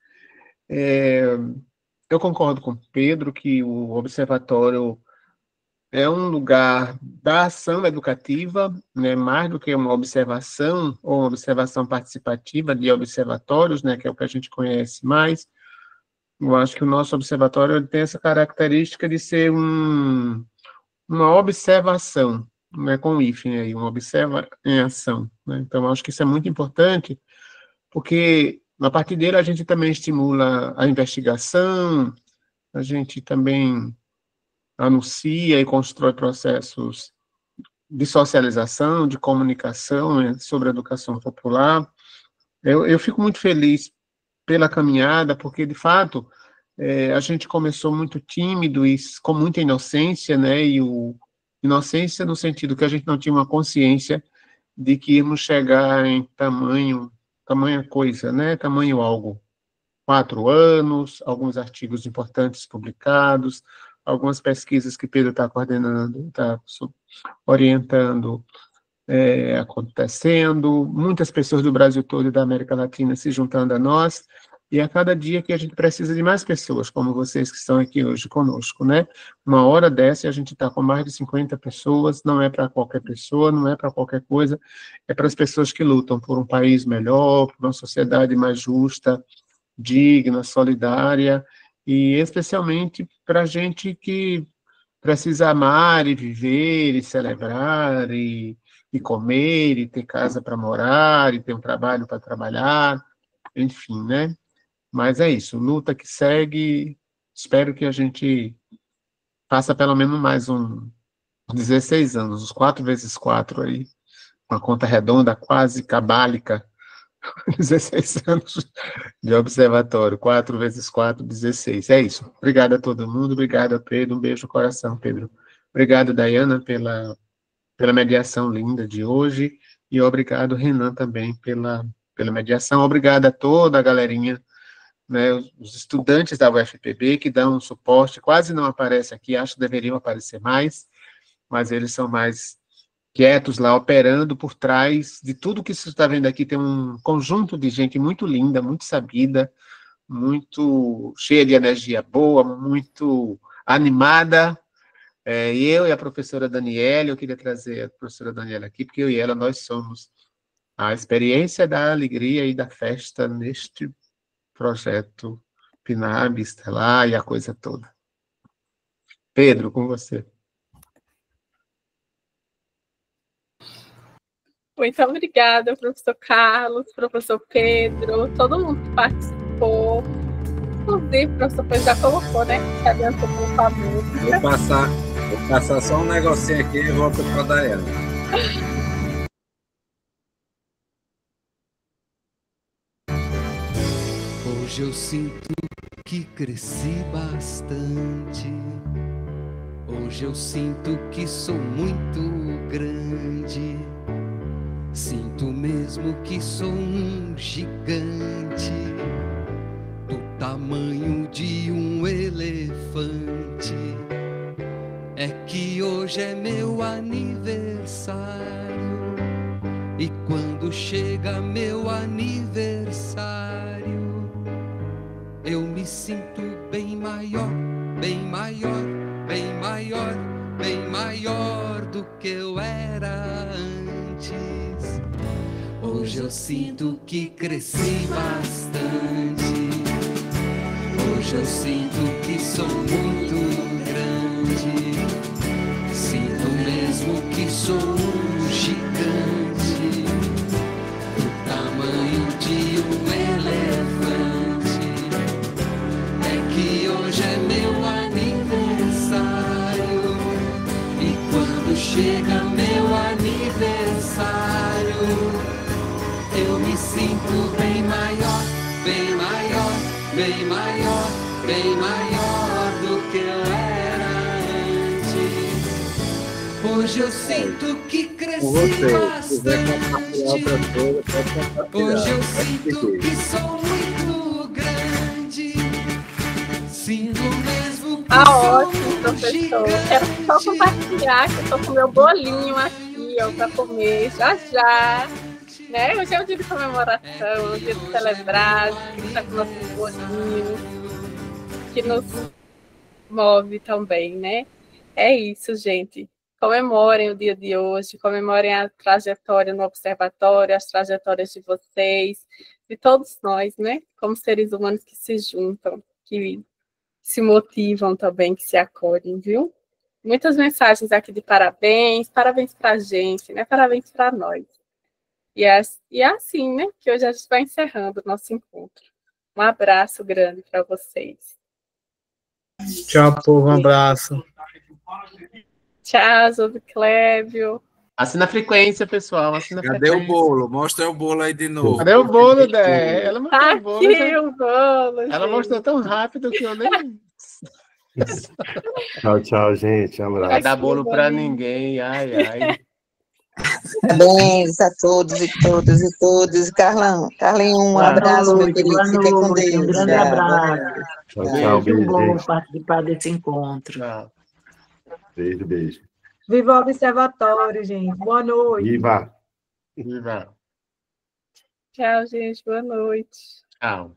Eu concordo com o Pedro que o observatório é um lugar da ação educativa, né, mais do que uma observação ou uma observação participativa de observatórios, né, que é o que a gente conhece mais. Eu acho que o nosso observatório ele tem essa característica de ser uma observação, né, com hífen aí, uma observa em ação, né? Então, eu acho que isso é muito importante, porque a partir dele a gente também estimula a investigação, a gente também anuncia e constrói processos de socialização, de comunicação, né, sobre a educação popular. Eu fico muito feliz pela caminhada, porque, de fato, a gente começou muito tímido e com muita inocência, né, inocência no sentido que a gente não tinha uma consciência de que íamos chegar em tamanha coisa, né, tamanho algo. 4 anos, alguns artigos importantes publicados, algumas pesquisas que Pedro está coordenando, está orientando, acontecendo, muitas pessoas do Brasil todo e da América Latina se juntando a nós, e a cada dia que a gente precisa de mais pessoas, como vocês que estão aqui hoje conosco, né? Uma hora dessa, a gente está com mais de 50 pessoas, não é para qualquer pessoa, não é para qualquer coisa, é para as pessoas que lutam por um país melhor, por uma sociedade mais justa, digna, solidária, e especialmente para a gente que precisa amar e viver e celebrar e comer e ter casa para morar e ter um trabalho para trabalhar, enfim, né? Mas é isso, luta que segue, espero que a gente faça pelo menos mais 16 anos, os 4 vezes 4 aí, uma conta redonda quase cabálica, 16 anos de observatório, 4 vezes 4, 16. É isso. Obrigado a todo mundo, obrigado, Pedro, um beijo no coração, Pedro. Obrigado, Dayana, pela mediação linda de hoje, e obrigado, Renan, também, pela mediação. Obrigado a toda a galerinha, né, os estudantes da UFPB, que dão um suporte, quase não aparece aqui, acho que deveriam aparecer mais, mas eles são mais quietos lá, operando por trás de tudo que você está vendo aqui. Tem um conjunto de gente muito linda, muito sabida, muito cheia de energia boa, muito animada. E eu e a professora Daniela, eu queria trazer a professora Daniela aqui, porque eu e ela, nós somos a experiência da alegria e da festa neste projeto PNAB, Estelar e a coisa toda. Pedro, com você. Muito obrigada, professor Carlos, professor Pedro, todo mundo que participou. Inclusive, o professor Pedro já colocou, né? Que adiantou com o favor. Vou passar só um negocinho aqui e volto para a Dayana. Hoje eu sinto que cresci bastante. Hoje eu sinto que sou muito grande. Sinto mesmo que sou um gigante, do tamanho de um elefante. É que hoje é meu aniversário, e quando chega meu aniversário, eu me sinto bem maior, bem maior, bem maior, bem maior do que eu era antes. Hoje eu sinto que cresci bastante. Hoje eu sinto que sou muito grande. Sinto mesmo que sou um gigante, do tamanho de um elefante. É que hoje é meu aniversário, e quando chega meu aniversário, eu me sinto bem maior, bem maior, bem maior, bem maior do que eu era antes. Hoje eu sinto que cresci bastante. Hoje eu sinto que sou muito grande. Sinto mesmo que sou ótimo, professor. Quero só compartilhar que eu tô com meu bolinho aqui. ali, ó, para comer já já. Né? Hoje é um dia de comemoração, um dia de celebrar, de estar com nossos bolinhos, que nos move também, né? É isso, gente. Comemorem o dia de hoje, comemorem a trajetória no observatório, as trajetórias de vocês, de todos nós, né? Como seres humanos que se juntam, que se motivam também, que se acolhem, viu? Muitas mensagens aqui de parabéns, parabéns para a gente, né? Parabéns para nós. E é assim, né? Que hoje a gente vai encerrando o nosso encontro. Um abraço grande para vocês. Tchau, povo. Um abraço. Tchau, José Clébio. Assina a frequência, pessoal. Assina a Cadê frequência. o bolo? Mostra o bolo aí de novo. Cadê o bolo, Dé? Ela mostrou o bolo. Aqui o bolo, Ela gente. mostrou tão rápido que eu nem... Tchau, tchau, gente. Um Vai abraço. dar bolo para ninguém. Ai, ai. Parabéns a todos e todas e todos. Carlinhos, um Boa abraço, meu noite, querido. boa Fica com noite. Um Deus. grande Tchau. abraço. Tchau, Tchau. tchau. Muito Beijo, bom gente. participar desse encontro. Tchau. Beijo, beijo. Viva o Observatório, gente. Boa noite. Viva! Viva. Tchau, gente. Boa noite. Tchau.